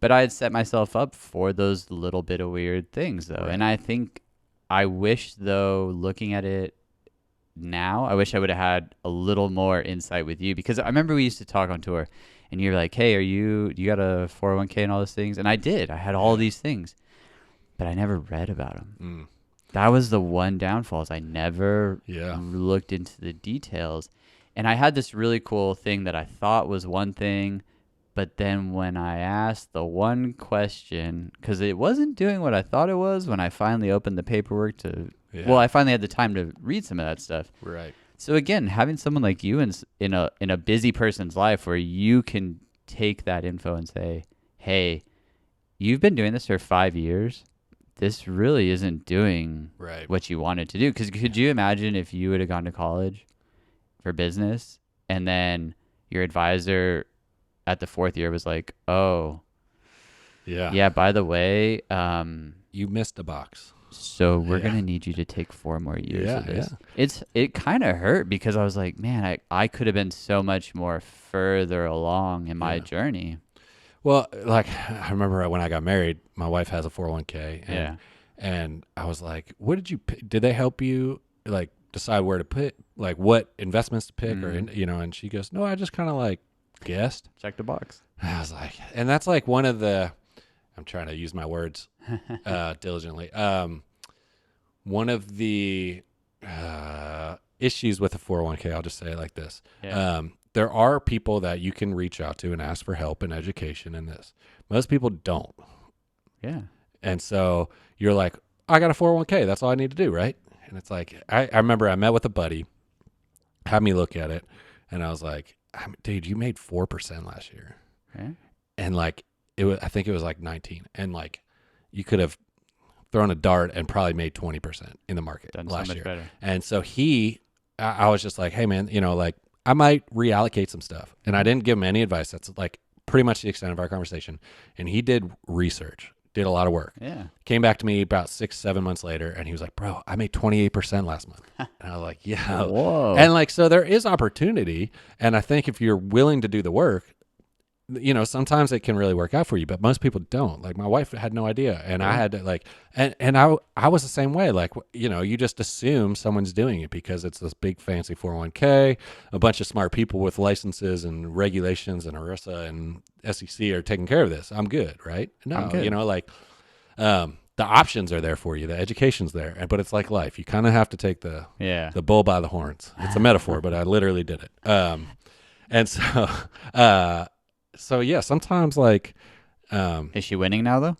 but I had set myself up for those little bit of weird things though. Right. And I think I wish though, looking at it now, I wish I would have had a little more insight with you, because I remember we used to talk on tour and you're like, hey, you got a 401k and all those things? And I did. I had all these things, but I never read about them. That was the one downfall, is I never looked into the details. And I had this really cool thing that I thought was one thing, But then when I asked the one question, because it wasn't doing what I thought it was when I finally opened the paperwork well, I finally had the time to read some of that stuff. Right. So again, having someone like you in a busy person's life where you can take that info and say, hey, you've been doing this for 5 years. This really isn't doing what you wanted to do. Because could you imagine if you would have gone to college for business and then your advisor at the 4th year was like, oh, yeah, by the way, you missed a box. So we're going to need you to take 4 more years of this. It kind of hurt because I was like, man, I could have been so much more further along in my journey. Well, like I remember when I got married, my wife has a 401k. And I was like, did they help you like decide where to put, like what investments to pick or, and she goes, no, I just kind of like guessed. Check the box. I was like, and that's like one of the, I'm trying to use my words diligently. One of the issues with a 401k, I'll just say it like this. Yeah. There are people that you can reach out to and ask for help in education in this. Most people don't. Yeah. And so you're like, I got a 401k. That's all I need to do, right? And it's like, I remember I met with a buddy, had me look at it, and I was like, dude, you made 4% last year. Okay. And like, I think it was like 19. And like, you could have thrown a dart and probably made 20% in the market last year. Better. And so I was just like, hey man, like I might reallocate some stuff. And I didn't give him any advice. That's like pretty much the extent of our conversation. And he did research, did a lot of work. Yeah. Came back to me about 6-7 months later and he was like, bro, I made 28% last month. And I was like, yeah. Whoa. And like, so there is opportunity. And I think if you're willing to do the work, sometimes it can really work out for you, but most people don't. Like my wife had no idea. And I had to like, and I was the same way. Like, you just assume someone's doing it because it's this big fancy 401k, a bunch of smart people with licenses and regulations and ERISA and SEC are taking care of this. I'm good. Right. No, I'm good. The options are there for you. The education's there, but it's like life. You kind of have to take the bull by the horns. It's a metaphor, but I literally did it. And so, so yeah, sometimes like, is she winning now though?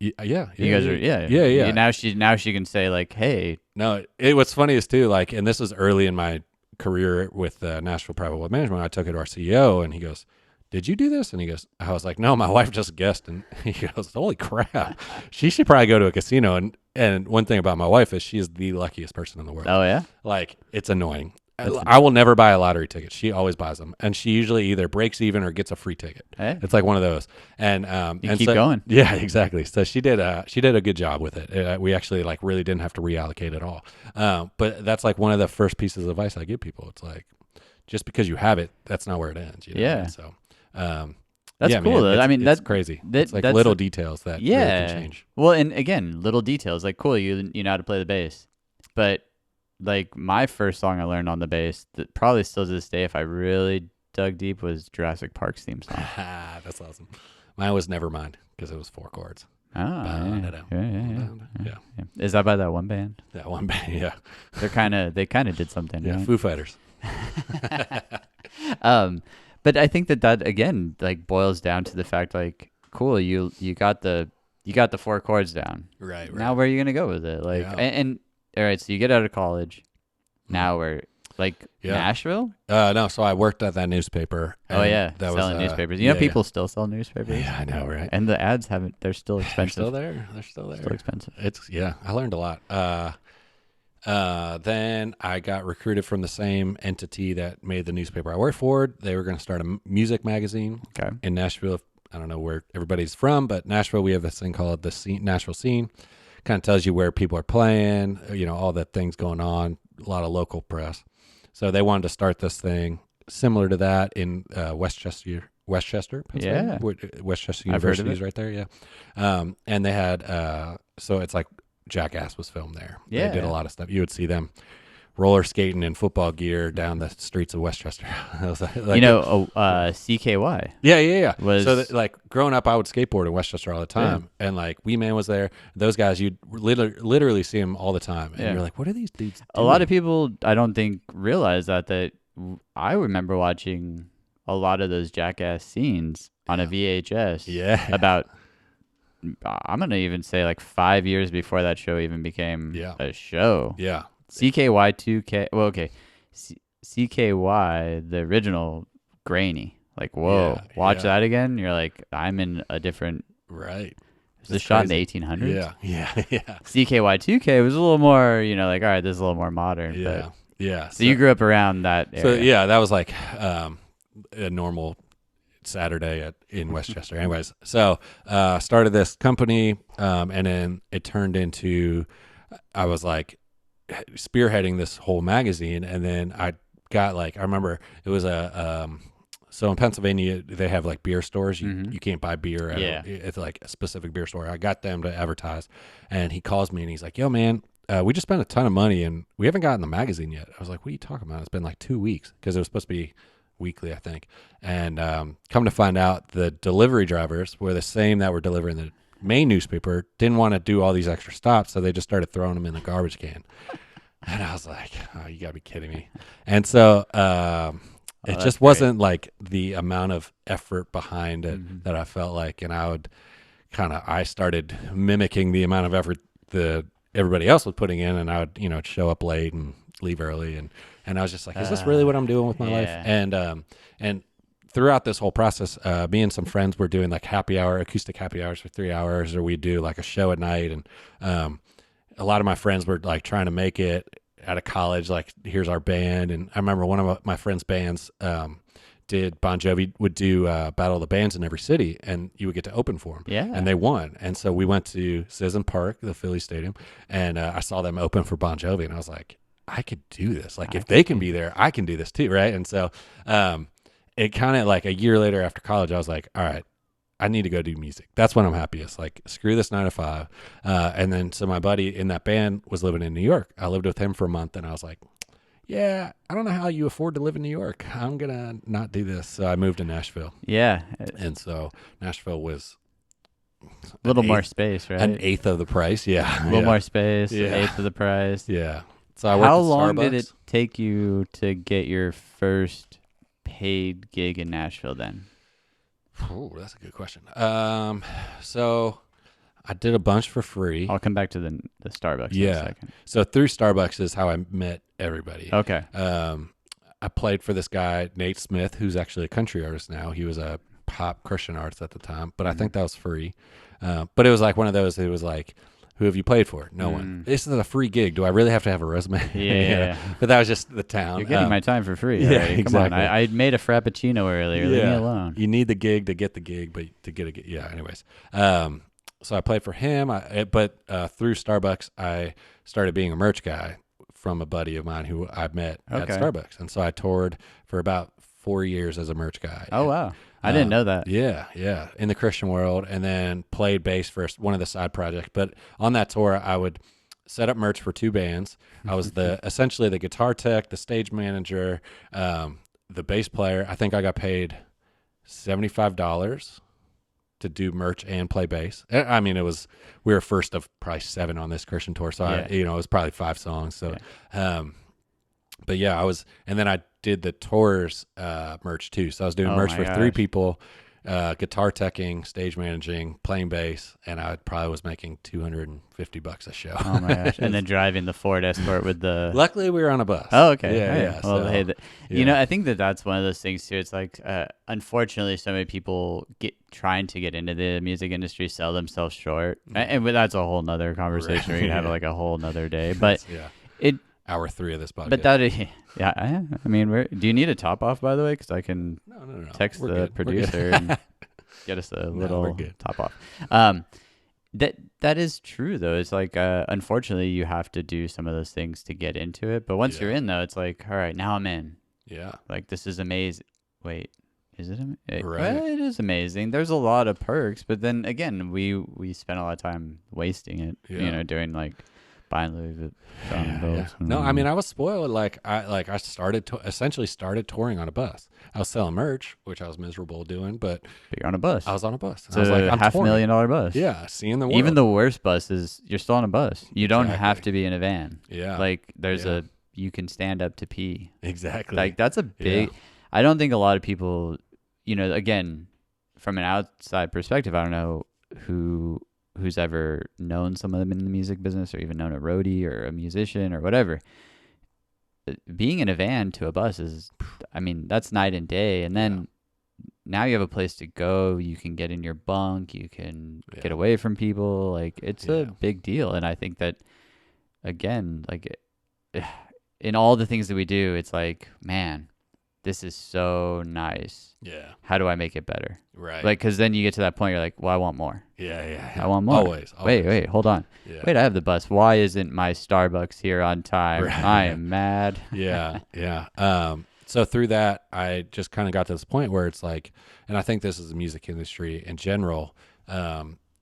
Yeah. You guys are, yeah. Now she can say like, hey. No, what's funny is too, like, and this was early in my career with Nashville Private Wealth Management. I took it to our CEO and he goes, did you do this? And he goes, I was like, no, my wife just guessed. And he goes, holy crap. She should probably go to a casino. And one thing about my wife is she is the luckiest person in the world. Oh yeah. Like it's annoying. I will never buy a lottery ticket. She always buys them, and she usually either breaks even or gets a free ticket. Hey. It's like one of those. And keep going. Yeah, exactly. So she did a good job with it. We actually like really didn't have to reallocate at all. But that's like one of the first pieces of advice I give people. It's like just because you have it, that's not where it ends. Yeah. So that's cool. Man, I mean, that's crazy. It's like little details that really can change. Well, and again, little details. Like, cool, you know how to play the bass, but like my first song I learned on the bass that probably still to this day, if I really dug deep, was Jurassic Park's theme song. That's awesome. Mine was Nevermind because it was 4 chords. Oh, yeah. Is that by that one band? That one band, yeah. They kind of did something. Yeah, right? Foo Fighters. But I think that again like boils down to the fact like, cool, you got the 4 chords down. Right. Now where are you gonna go with it? Like, and all right, so you get out of college. Now we're like Nashville? No, so I worked at that newspaper. Oh yeah, selling newspapers. You know, people still sell newspapers. Yeah, I know, right? And the ads they're still expensive. They're still there. Still expensive. I learned a lot. Then I got recruited from the same entity that made the newspaper I worked for. They were going to start a music magazine in Nashville. I don't know where everybody's from, but Nashville, we have this thing called the Nashville Scene. Kind of tells you where people are playing, all the things going on, a lot of local press. So they wanted to start this thing similar to that in Westchester, Pennsylvania. Yeah. Westchester University is right there, yeah. And they had, so it's like Jackass was filmed there. Yeah. They did a lot of stuff. You would see them roller skating in football gear down the streets of Westchester. CKY. Yeah. Was like growing up, I would skateboard in Westchester all the time, and like Wee Man was there. Those guys, you'd literally see them all the time, and you're like, "What are these dudes doing?" A lot of people, I don't think, realize that I remember watching a lot of those Jackass scenes on a VHS. Yeah. About, I'm gonna even say like 5 years before that show even became a show. Yeah. CKY2K. Well, okay, CKY, the original, grainy. Like, whoa, watch that again. You're like, I'm in a different. Right. Was this shot in the 1800s? Yeah. CKY2K was a little more, like, all right, this is a little more modern. Yeah. But, yeah. So you grew up around that area. So yeah, that was like a normal Saturday in Westchester. Anyways, so started this company, and then it turned into, I was like spearheading this whole magazine, and then I got like, I remember it was so in Pennsylvania they have like beer stores. You can't buy beer at like a specific beer store. I got them to advertise, and he calls me and he's like, yo man, we just spent a ton of money and we haven't gotten the magazine yet. I was like, what are you talking about? It's been like 2 weeks, because it was supposed to be weekly, I think. And come to find out, the delivery drivers were the same that were delivering the main newspaper, didn't want to do all these extra stops, so they just started throwing them in the garbage can. And I was like, oh, you gotta be kidding me. And so it just wasn't like the amount of effort behind it that I felt like, and I started mimicking the amount of effort the everybody else was putting in, and I would show up late and leave early, and I was just like, is this really what I'm doing with my life? And throughout this whole process, me and some friends were doing like acoustic happy hours for 3 hours, or we'd do like a show at night. And a lot of my friends were like trying to make it out of college, like, here's our band. And I remember one of my friends' bands did Bon Jovi would do Battle of the Bands in every city, and you would get to open for them. Yeah. And they won. And so we went to Citizen Park, the Philly Stadium, and I saw them open for Bon Jovi, and I was like, I could do this. Like, if they can be there, I can do this too, right? And so it kind of like a year later after college, I was like, all right, I need to go do music. That's when I'm happiest. Like, screw this 9 to 5. And then so my buddy in that band was living in New York. I lived with him for a month, and I was like, yeah, I don't know how you afford to live in New York. I'm going to not do this. So I moved to Nashville. Yeah. And so Nashville was a little more space, right? An eighth of the price. Yeah. A little more space, an eighth of the price. Yeah. So I worked How at long Starbucks. did it take you to get your first paid gig in Nashville then? Oh, that's a good question. So I did a bunch for free. I'll come back to the Starbucks in a second. So through Starbucks is how I met everybody. Okay. I played for this guy, Nate Smith, who's actually a country artist now. He was a pop Christian artist at the time, but I think that was free. But it was like one of those, it was like, who have you played for? No one. This is a free gig. Do I really have to have a resume? Yeah. But that was just the town. You're getting my time for free. Yeah, already. Come exactly. on. I made a Frappuccino earlier. Leave me alone. You need the gig to get the gig, but to get a gig. Yeah, anyways. So I played for him, but through Starbucks, I started being a merch guy from a buddy of mine who I met at Starbucks. And so I toured for about 4 years as a merch guy. Oh, wow. I didn't know that. Yeah, in the Christian world, and then played bass for one of the side projects. But on that tour, I would set up merch for 2 bands. I was essentially the guitar tech, the stage manager, the bass player. I think I got paid $75 to do merch and play bass. I mean, we were first of probably 7 on this Christian tour, so it was probably 5 songs. So, but yeah, and then I did the tours merch too. So I was doing merch for 3 people, guitar teching, stage managing, playing bass, and I probably was making $250 a show. Oh my gosh! And then driving the Ford Escort with the. Luckily, we were on a bus. Oh, okay. Yeah. Well, so, hey, I think that's one of those things too. It's like, unfortunately, so many people trying to get into the music industry sell themselves short, and that's a whole nother conversation. We can have like a whole nother day, but Hour 3 of this podcast. But I mean, do you need a top off, by the way? Because I can text the producer and get us a little top off. That is true, though. It's like, unfortunately, you have to do some of those things to get into it. But once you're in, though, it's like, all right, now I'm in. Yeah. Like, this is amazing. Wait, is it amazing? Right. Well, it is amazing. There's a lot of perks. But then, again, we spend a lot of time wasting it, doing like buying Louis Vuitton belts. No, I mean, I was spoiled. Like I essentially started touring on a bus. I was selling merch, which I was miserable doing, but you're on a bus. I was on a bus. It's I was like, a I'm $500,000 bus. Yeah, seeing the world. Even the worst bus is you're still on a bus. You don't have to be in a van. Yeah, like there's you can stand up to pee. Exactly. Like that's a big. I don't think a lot of people, again, from an outside perspective, I don't know who's ever known some of them in the music business or even known a roadie or a musician or whatever. Being in a van to a bus is, I mean, that's night and day. And then now you have a place to go. You can get in your bunk. You can get away from people. Like, it's a big deal. And I think that, again, like, in all the things that we do, it's like, man, this is so nice. Yeah. How do I make it better? Right. Like, because then you get to that point, you're like, well, I want more. Yeah. I want more. Always. Wait, hold on. Yeah. Wait, I have the bus. Why isn't my Starbucks here on time? Right. I am mad. Yeah. So through that, I just kind of got to this point where it's like, and I think this is the music industry in general,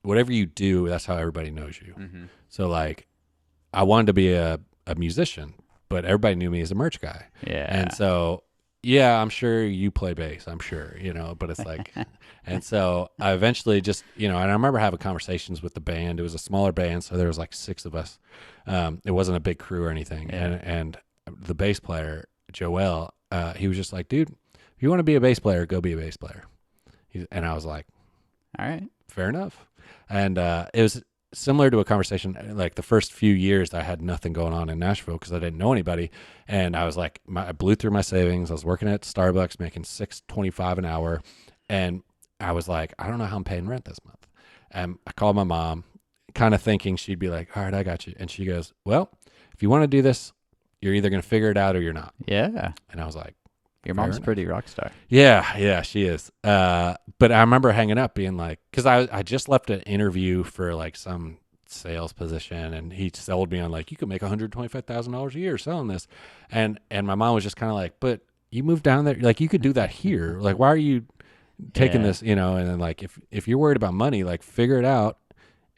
whatever you do, that's how everybody knows you. Mm-hmm. So like, I wanted to be a musician, but everybody knew me as a merch guy. Yeah. And so, yeah, I'm sure you play bass, I'm sure, but it's like, and so I eventually just, and I remember having conversations with the band. It was a smaller band, so there was like 6 of us. It wasn't a big crew or anything. Yeah. And the bass player, Joel, he was just like, dude, if you want to be a bass player, go be a bass player. And I was like, all right, fair enough. And it was similar to a conversation, like the first few years I had nothing going on in Nashville because I didn't know anybody. And I was like, I blew through my savings. I was working at Starbucks making $6.25 an hour. And I was like, I don't know how I'm paying rent this month. And I called my mom kind of thinking she'd be like, all right, I got you. And she goes, well, if you want to do this, you're either going to figure it out or you're not. Yeah. And I was like, your mom's pretty rock star. Yeah, she is. But I remember hanging up being like, because I just left an interview for like some sales position, and he sold me on like, you could make $125,000 a year selling this. And my mom was just kind of like, but you moved down there, like you could do that here. Like, why are you taking this, and then like, if you're worried about money, like figure it out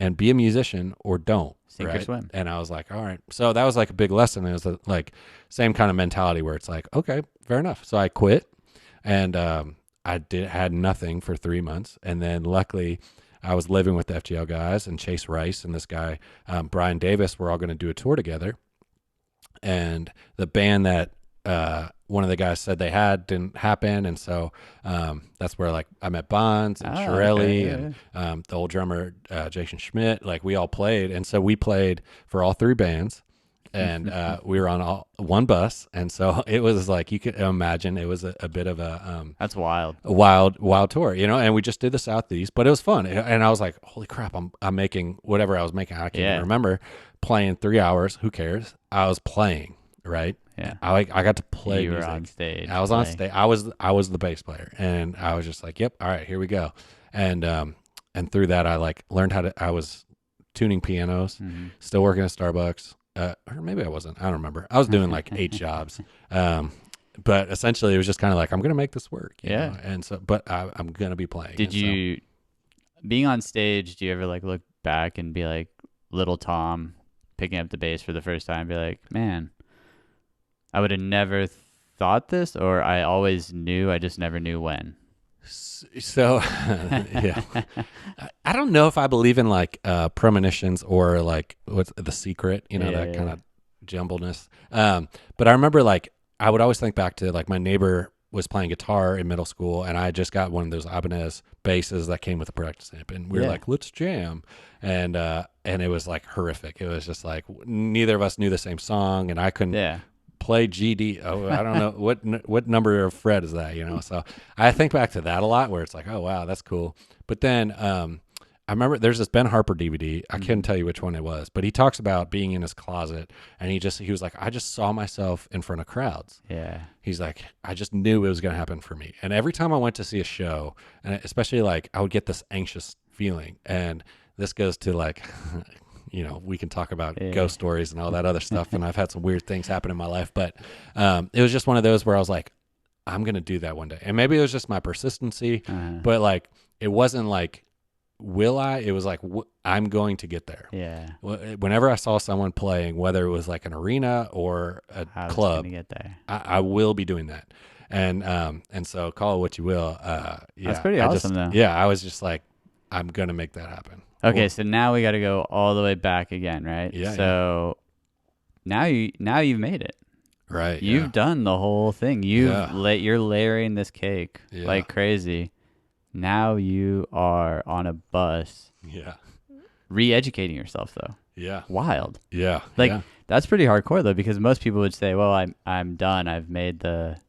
and be a musician or don't. Sink or swim. And I was like, all right. So that was like a big lesson. It was like same kind of mentality where it's like, okay, fair enough. So I quit, and I had nothing for 3 months. And then luckily I was living with the FGL guys and Chase Rice and this guy, Brian Davis. We're all going to do a tour together. And the band that one of the guys said they had didn't happen. And so that's where like I met Bonds and Shirelli and the old drummer, Jason Schmidt. Like we all played. And so we played for all 3 bands. And we were on one bus. And so it was like, you could imagine it was a bit of that's wild. A wild tour, and we just did the Southeast, but it was fun. And I was like, holy crap, I'm making whatever I was making. I can't even remember, playing 3 hours. Who cares? I was playing, right? Yeah. I got to play you music. Were on stage. I was on stage. I was the bass player, and I was just like, yep, all right, here we go. And through that, I like learned I was tuning pianos, still working at Starbucks. Or maybe I wasn't. I don't remember. I was doing like 8 jobs. But essentially it was just kind of like, I'm going to make this work. You know? And so, but I'm going to be playing. Did you, being on stage, do you ever like look back and be like little Tom picking up the bass for the first time and be like, man, I would have never thought this, or I always knew, I just never knew when? So, yeah, I don't know if I believe in like premonitions or like what's the secret, that kind of jumbledness. But I remember like I would always think back to like my neighbor was playing guitar in middle school, and I just got one of those Ibanez basses that came with a practice amp, and we were like, let's jam, and it was like horrific. It was just like neither of us knew the same song, and I couldn't. Play GD. Oh, I don't know what number of fret is that, So I think back to that a lot, where it's like, oh wow, that's cool. But then I remember there's this Ben Harper DVD. I couldn't tell you which one it was, but he talks about being in his closet, and he was like, I just saw myself in front of crowds. Yeah. He's like, I just knew it was going to happen for me. And every time I went to see a show, and especially like I would get this anxious feeling, and this goes to like. We can talk about ghost stories and all that other stuff. And I've had some weird things happen in my life, but it was just one of those where I was like, I'm going to do that one day. And maybe it was just my persistency, but like, it wasn't like, will I? It was like, I'm going to get there. Yeah. Whenever I saw someone playing, whether it was like an arena or a club, get there. I will be doing that. And so call it what you will. That's pretty awesome though. Yeah. I was just like, I'm going to make that happen. Okay, so now we got to go all the way back again, right? Yeah. So now you've made it. Right. You've done the whole thing. You're layering this cake like crazy. Now you are on a bus. Yeah. Re-educating yourself though. Yeah. Wild. Yeah. Like yeah. that's pretty hardcore though, because most people would say, "Well, I'm done. I've made the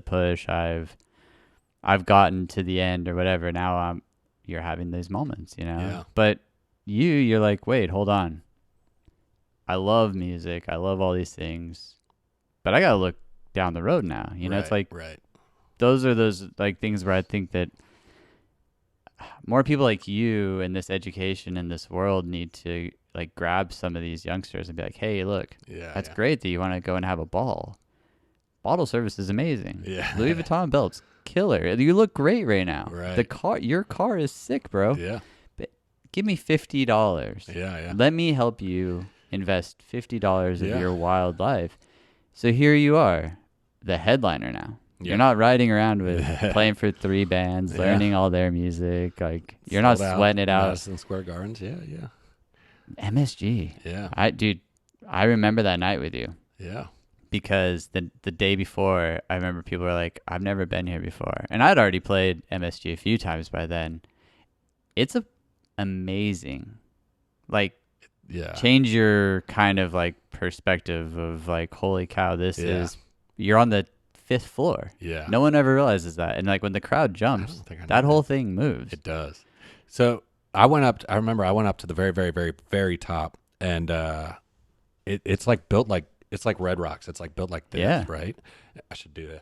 push. I've gotten to the end or whatever. Now you're having these moments, you know." Yeah. But you're like, "Wait, hold on. I love music. I love all these things, but I got to look down the road now." You know, it's like those are those like things where I think that more people like you in this education in this world need to like grab some of these youngsters and be like, "Hey, look, that's great that you want to go and have a ball. Bottle service is amazing. Yeah. Louis Vuitton belts, killer. You look great right now. Right. Your car is sick, bro. Yeah. But give me $50. Yeah. Let me help you invest $50 of your wild life." So here you are, the headliner now. You're not riding around with playing for 3 bands, learning all their music. Like you're not sweating it out. Madison Square Gardens. Yeah. MSG. Yeah. I remember that night with you. Yeah. Because the day before, I remember people were like, "I've never been here before," and I'd already played MSG a few times by then. It's amazing, like, change your kind of like perspective of like, holy cow, you're on the 5th floor. Yeah. No one ever realizes that, and like when the crowd jumps, that whole thing moves. It does. So I remember I went up to the very, very, very, very top, and it's like built like. It's like Red Rocks. It's like built like this, right? I should do this.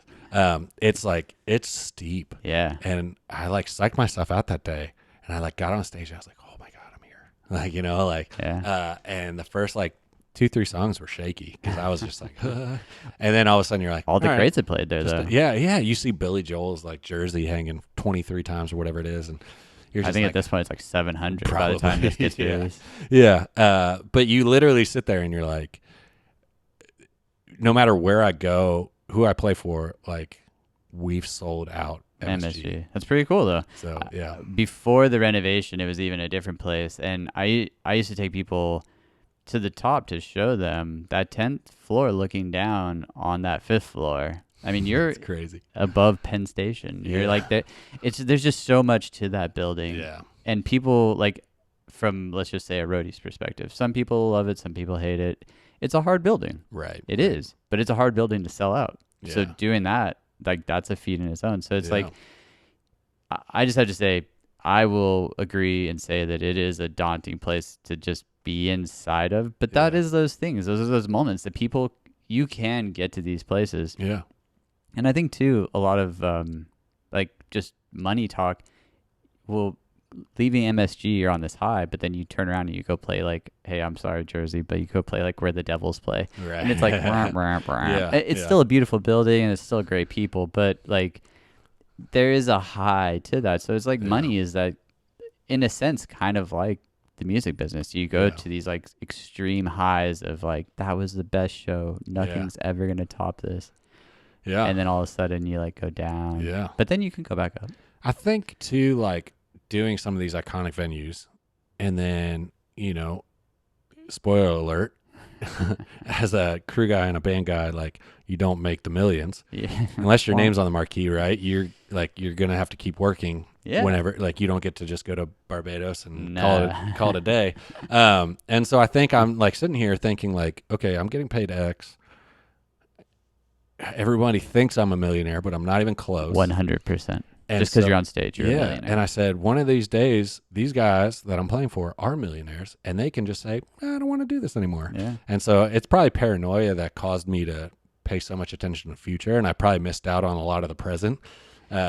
It's steep. Yeah. And I like psyched myself out that day, and I like got on stage. And I was like, "Oh my god, I'm here!" Like and the first like 2-3 songs were shaky because I was just like, and then all of a sudden you're like, all the greats had played there though. Yeah. You see Billy Joel's like jersey hanging 23 times or whatever it is, and you're just I think at this point it's like 700 by the time this gets released. Yeah. But you literally sit there and you're like, no matter where I go, who I play for, like we've sold out MSG. That's pretty cool though. So before the renovation, it was even a different place, and I used to take people to the top to show them that 10th floor, looking down on that 5th floor. I mean, you're crazy above Penn Station. You're like there. There's just so much to that building. Yeah, and people like from let's just say a roadie's perspective, some people love it, some people hate it. It's a hard building. Right. It is. But it's a hard building to sell out. Yeah. So doing that, like that's a feat in its own. So it's like, I just have to say, I will agree and say that it is a daunting place to just be inside of. But that is those things. Those are those moments that you can get to these places. Yeah. And I think too, a lot of like just money talk will leaving MSG, you're on this high, but then you turn around and you go play like, hey, I'm sorry, Jersey, but you go play like where the Devils play. Right. And it's like, it's still a beautiful building and it's still great people, but like there is a high to that. So it's like money is that, in a sense, kind of like the music business. You go to these like extreme highs of like, that was the best show. Nothing's ever going to top this. Yeah. And then all of a sudden you like go down. Yeah. But then you can go back up. I think too, like, doing some of these iconic venues, and then, you know, spoiler alert, as a crew guy and a band guy, like, you don't make the millions unless your name's on the marquee, right? You're gonna have to keep working whenever, like, you don't get to just go to Barbados and call it a day. And so I think I'm like sitting here thinking like, okay, I'm getting paid X. Everybody thinks I'm a millionaire, but I'm not even close. 100%. And just because you're on stage, you're a millionaire. And I said, one of these days, these guys that I'm playing for are millionaires, and they can just say, I don't want to do this anymore. Yeah. And so it's probably paranoia that caused me to pay so much attention to the future, and I probably missed out on a lot of the present,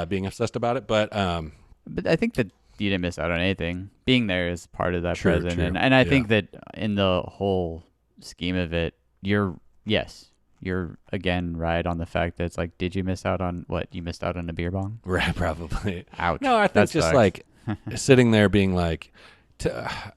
being obsessed about it. But I think that you didn't miss out on anything. Being there is part of that present. True. And I think that in the whole scheme of it, you're again right on the fact that it's like, did you miss out on what? You missed out on a beer bong? Right, probably. Ouch. No, I think that's just like sitting there being like,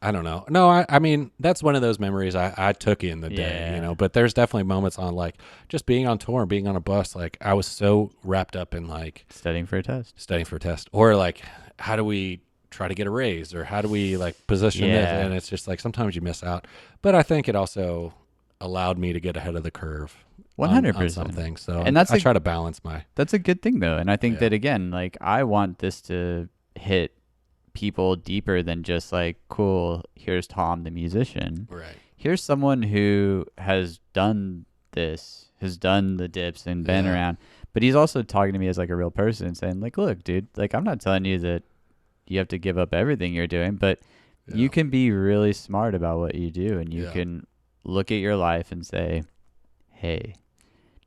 I don't know. No, I mean, that's one of those memories I took in the day, you know, but there's definitely moments on like just being on tour and being on a bus. Like I was so wrapped up in like studying for a test or like, how do we try to get a raise, or how do we like position this? And it's just like, sometimes you miss out, but I think it also allowed me to get ahead of the curve on 100%. something. So And that's I try to balance my. That's a good thing though. And I think Yeah. that again, like I want this to hit people deeper than just like, cool, here's Tom the musician. Right. Here's someone who has done this, has done the dips and been Yeah. around, but he's also talking to me as like a real person and saying like, look, dude, like I'm not telling you that you have to give up everything you're doing, but you can be really smart about what you do, and you can look at your life and say, hey,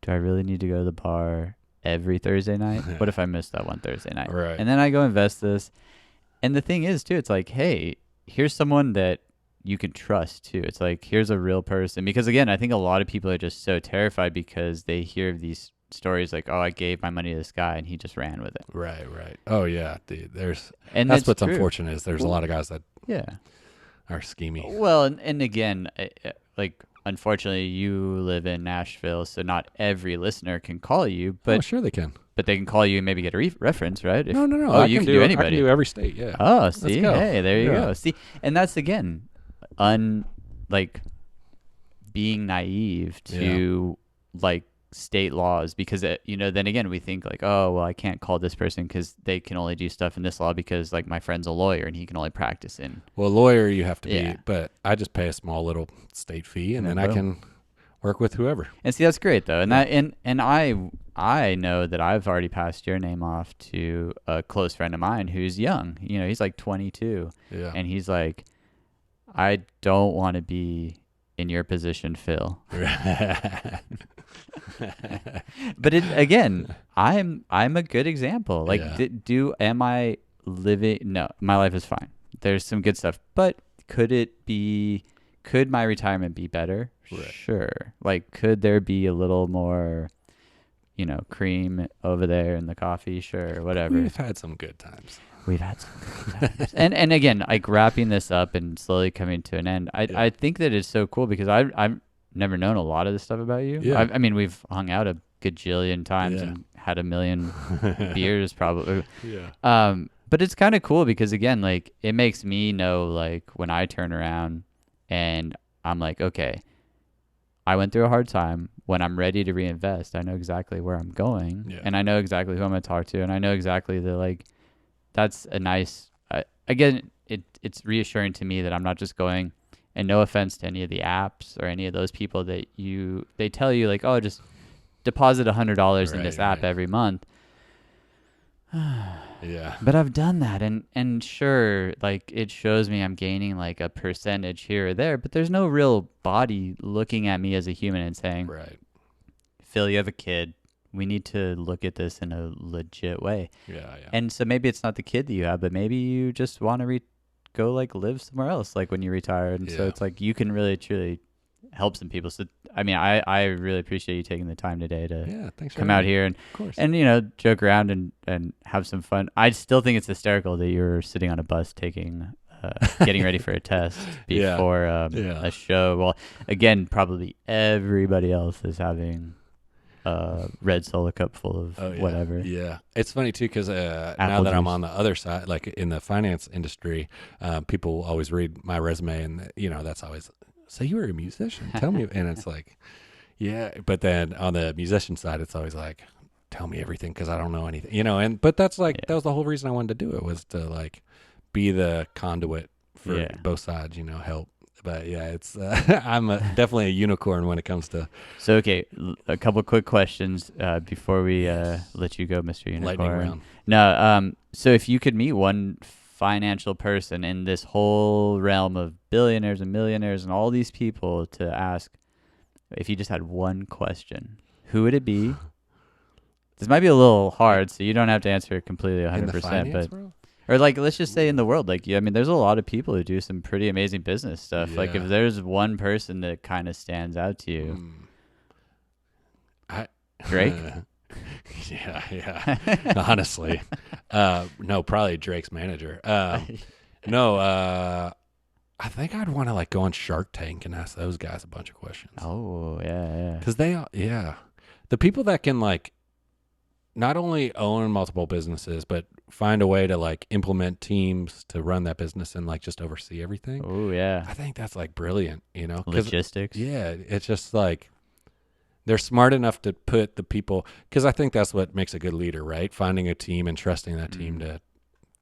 do I really need to go to the bar every Thursday night? What if I miss that one Thursday night? Right. And then I go invest this. And the thing is, too, it's like, hey, here's someone that you can trust, too. It's like, here's a real person. Because, again, I think a lot of people are just so terrified because they hear these stories like, oh, I gave my money to this guy and he just ran with it. Right. Oh, yeah. Dude, And that's what's true. unfortunate is there's a lot of guys that are schemy. Well, and again, like, unfortunately, you live in Nashville, so not every listener can call you. But sure they can. But they can call you and maybe get a reference, right? No. Oh, you can do anybody. I can do every state, yeah. Oh, see? go. Hey, there you go. See, and that's, again, like, being naive to, like, state laws because, then again, we think, like, oh, well, I can't call this person because they can only do stuff in this law because, like, my friend's a lawyer and he can only practice in. Well, lawyer you have to be, but I just pay a small little state fee and then I can work with whoever. And see, that's great though. And I know that I've already passed your name off to a close friend of mine who's young. He's like 22. Yeah. And he's like, I don't want to be in your position, Phil. But again, I'm a good example. Like, am I living? No, my life is fine. There's some good stuff, but could my retirement be better? Right. Sure. Like, could there be a little more, cream over there in the coffee? Sure, whatever. We've had some good times. We've had some good times. and again, like wrapping this up and slowly coming to an end, I think that it's so cool because I've never known a lot of this stuff about you. Yeah. I mean, we've hung out a gajillion times and had a million beers probably. Yeah. But it's kind of cool because, again, like, it makes me know, like, when I turn around and I'm like, okay, I went through a hard time. When I'm ready to reinvest, I know exactly where I'm going, and I know exactly who I'm going to talk to, and I know exactly that, like, that's a nice, again, it's reassuring to me that I'm not just going, and no offense to any of the apps or any of those people that they tell you, like, oh, just deposit $100 in this app every month. Yeah. But I've done that, and sure, like, it shows me I'm gaining like a percentage here or there, but there's no real body looking at me as a human and saying, right, Phil, you have a kid. We need to look at this in a legit way. Yeah. And so maybe it's not the kid that you have, but maybe you just want to go like live somewhere else, like when you retire. And so it's like you can really truly help some people. So I mean, I really appreciate you taking the time today to come out here and joke around and have some fun. I still think it's hysterical that you're sitting on a bus getting ready for a test before a show. Well, again, probably everybody else is having a red Solo cup full of whatever. Yeah. It's funny too, because now that I'm on the other side, like in the finance industry, people always read my resume and, that's always, so you were a musician, tell me. And it's like, yeah. But then on the musician side, it's always like, tell me everything because I don't know anything, but that's like, that was the whole reason I wanted to do it, was to like be the conduit for both sides, help. But yeah, it's I'm definitely a unicorn when it comes to. So okay, a couple quick questions before we let you go, Mr. Unicorn. Lightning round. No, so if you could meet one financial person in this whole realm of billionaires and millionaires and all these people to ask, if you just had one question, who would it be? This might be a little hard, so you don't have to answer it completely 100%. But world? Or like, let's just say in the world, like, I mean, there's a lot of people who do some pretty amazing business stuff. Yeah. Like, if there's one person that kind of stands out to you, Drake. Yeah. Honestly, no, probably Drake's manager. No, I think I'd want to like go on Shark Tank and ask those guys a bunch of questions. Oh, yeah. Because the people that can like not only own multiple businesses, but find a way to like implement teams to run that business and like just oversee everything. Oh, yeah. I think that's like brilliant, Logistics. Yeah, it's just like they're smart enough to put the people, because I think that's what makes a good leader, right? Finding a team and trusting that team to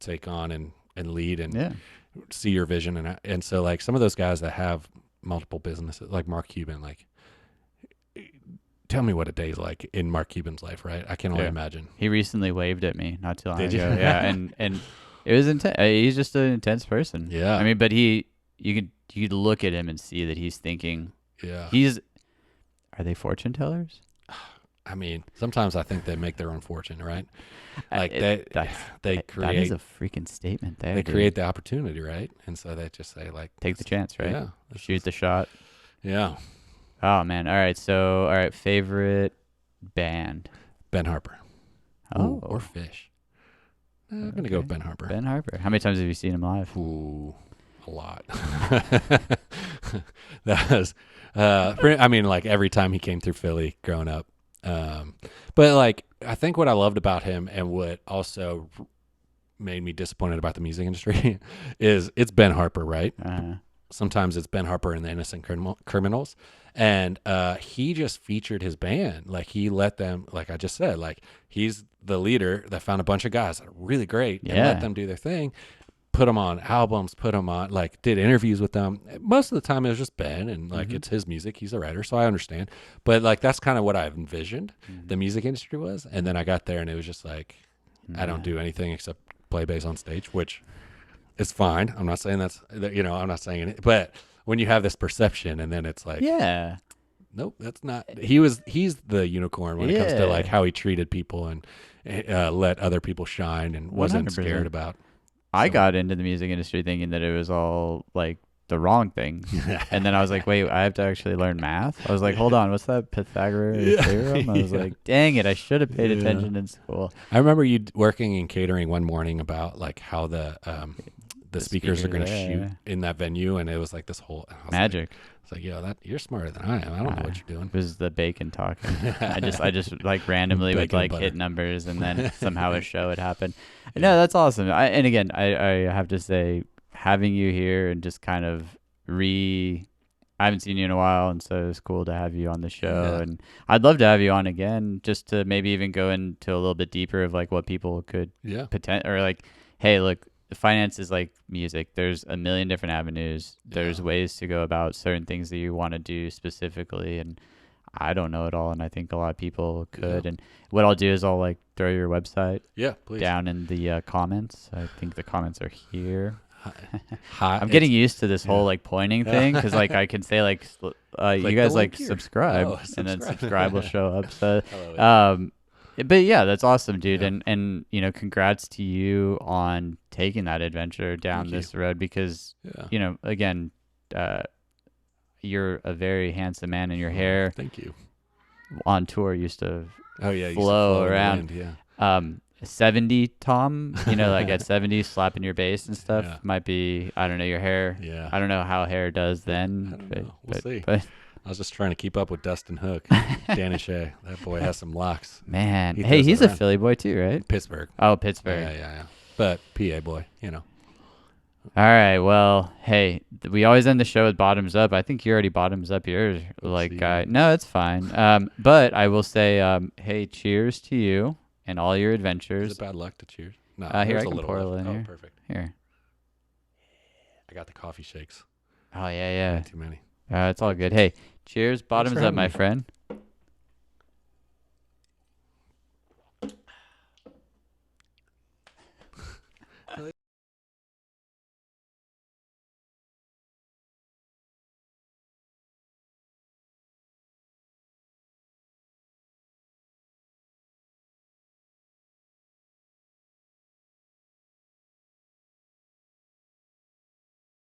take on and lead and see your vision. And so like some of those guys that have multiple businesses, like Mark Cuban, like tell me what a day's like in Mark Cuban's life, right? I can only imagine. He recently waved at me not too long Did ago. you? Yeah, and it was intense. He's just an intense person. Yeah. I mean, but you could look at him and see that he's thinking. Yeah. Are they fortune tellers? I mean, sometimes I think they make their own fortune, right? Like they create. That is a freaking statement there. They create the opportunity, right? And so they just say like, take the chance, right? Yeah. Shoot the shot. Yeah. Oh man. All right. Favorite band? Ben Harper. Oh. Or Fish. I'm going to go with Ben Harper. Ben Harper. How many times have you seen him live? Ooh, a lot. That was, I mean, like every time he came through Philly growing up. But like, I think what I loved about him and what also made me disappointed about the music industry is it's Ben Harper, right? Sometimes it's Ben Harper and the Innocent Criminals. And he just featured his band. Like he let them, like I just said, like he's the leader that found a bunch of guys that are really great and let them do their thing. Put them on albums, put them on, like did interviews with them. Most of the time it was just Ben and like it's his music. He's a writer, so I understand. But like that's kind of what I've envisioned the music industry was. And then I got there and it was just like, I don't do anything except play bass on stage, which is fine. I'm not saying I'm not saying it. But when you have this perception and then it's like, nope, that's not. He's the unicorn when it comes to like how he treated people and let other people shine and wasn't 100%. scared about. I got into the music industry thinking that it was all like the wrong thing. And then I was like, wait, I have to actually learn math? I was like, hold on, what's that Pythagorean theorem? I was like, dang it, I should have paid attention in school. I remember you working in catering one morning about like how the speakers are going to shoot in that venue, and it was like this whole magic. It's like, yo, you're smarter than I am. I don't know what you're doing. It was the bacon talking. I just like randomly would like hit numbers, and then somehow a show would happen. No, that's awesome. And again, I have to say, having you here and just kind of I haven't seen you in a while, and so it's cool to have you on the show. And I'd love to have you on again, just to maybe even go into a little bit deeper of like what people could or like, hey, look. Finance is like music. There's a million different avenues. There's ways to go about certain things that you want to do specifically, and I don't know it all, and I think a lot of people could. And what I'll do is I'll like throw your website please. down in the comments. I think the comments are here. Hi, I'm getting used to this whole like pointing thing because like I can say like you guys like subscribe, and then subscribe will show up. So but yeah, that's awesome, dude. And you know, congrats to you on taking that adventure down this road because you know, again, you're a very handsome man, and your hair thank you on tour used to flow around. 70 Tom, you know, like at 70 slapping your bass and stuff might be, I don't know, your hair. I don't know how hair does then. I don't know. We'll see. But I was just trying to keep up with Dustin Hook. Danny Shea. That boy has some locks. Man. He's a Philly boy too, right? Pittsburgh. Oh, Pittsburgh. Yeah. But PA boy, you know. All right. Well, hey, we always end the show with bottoms up. I think you already bottoms up yours. No, it's fine. But I will say, hey, cheers to you and all your adventures. Is it bad luck to cheers? No, here I can pour a little in here. Oh, perfect. Here. I got the coffee shakes. Oh, yeah. Too many. It's all good. Hey, cheers. Bottoms up, my friend.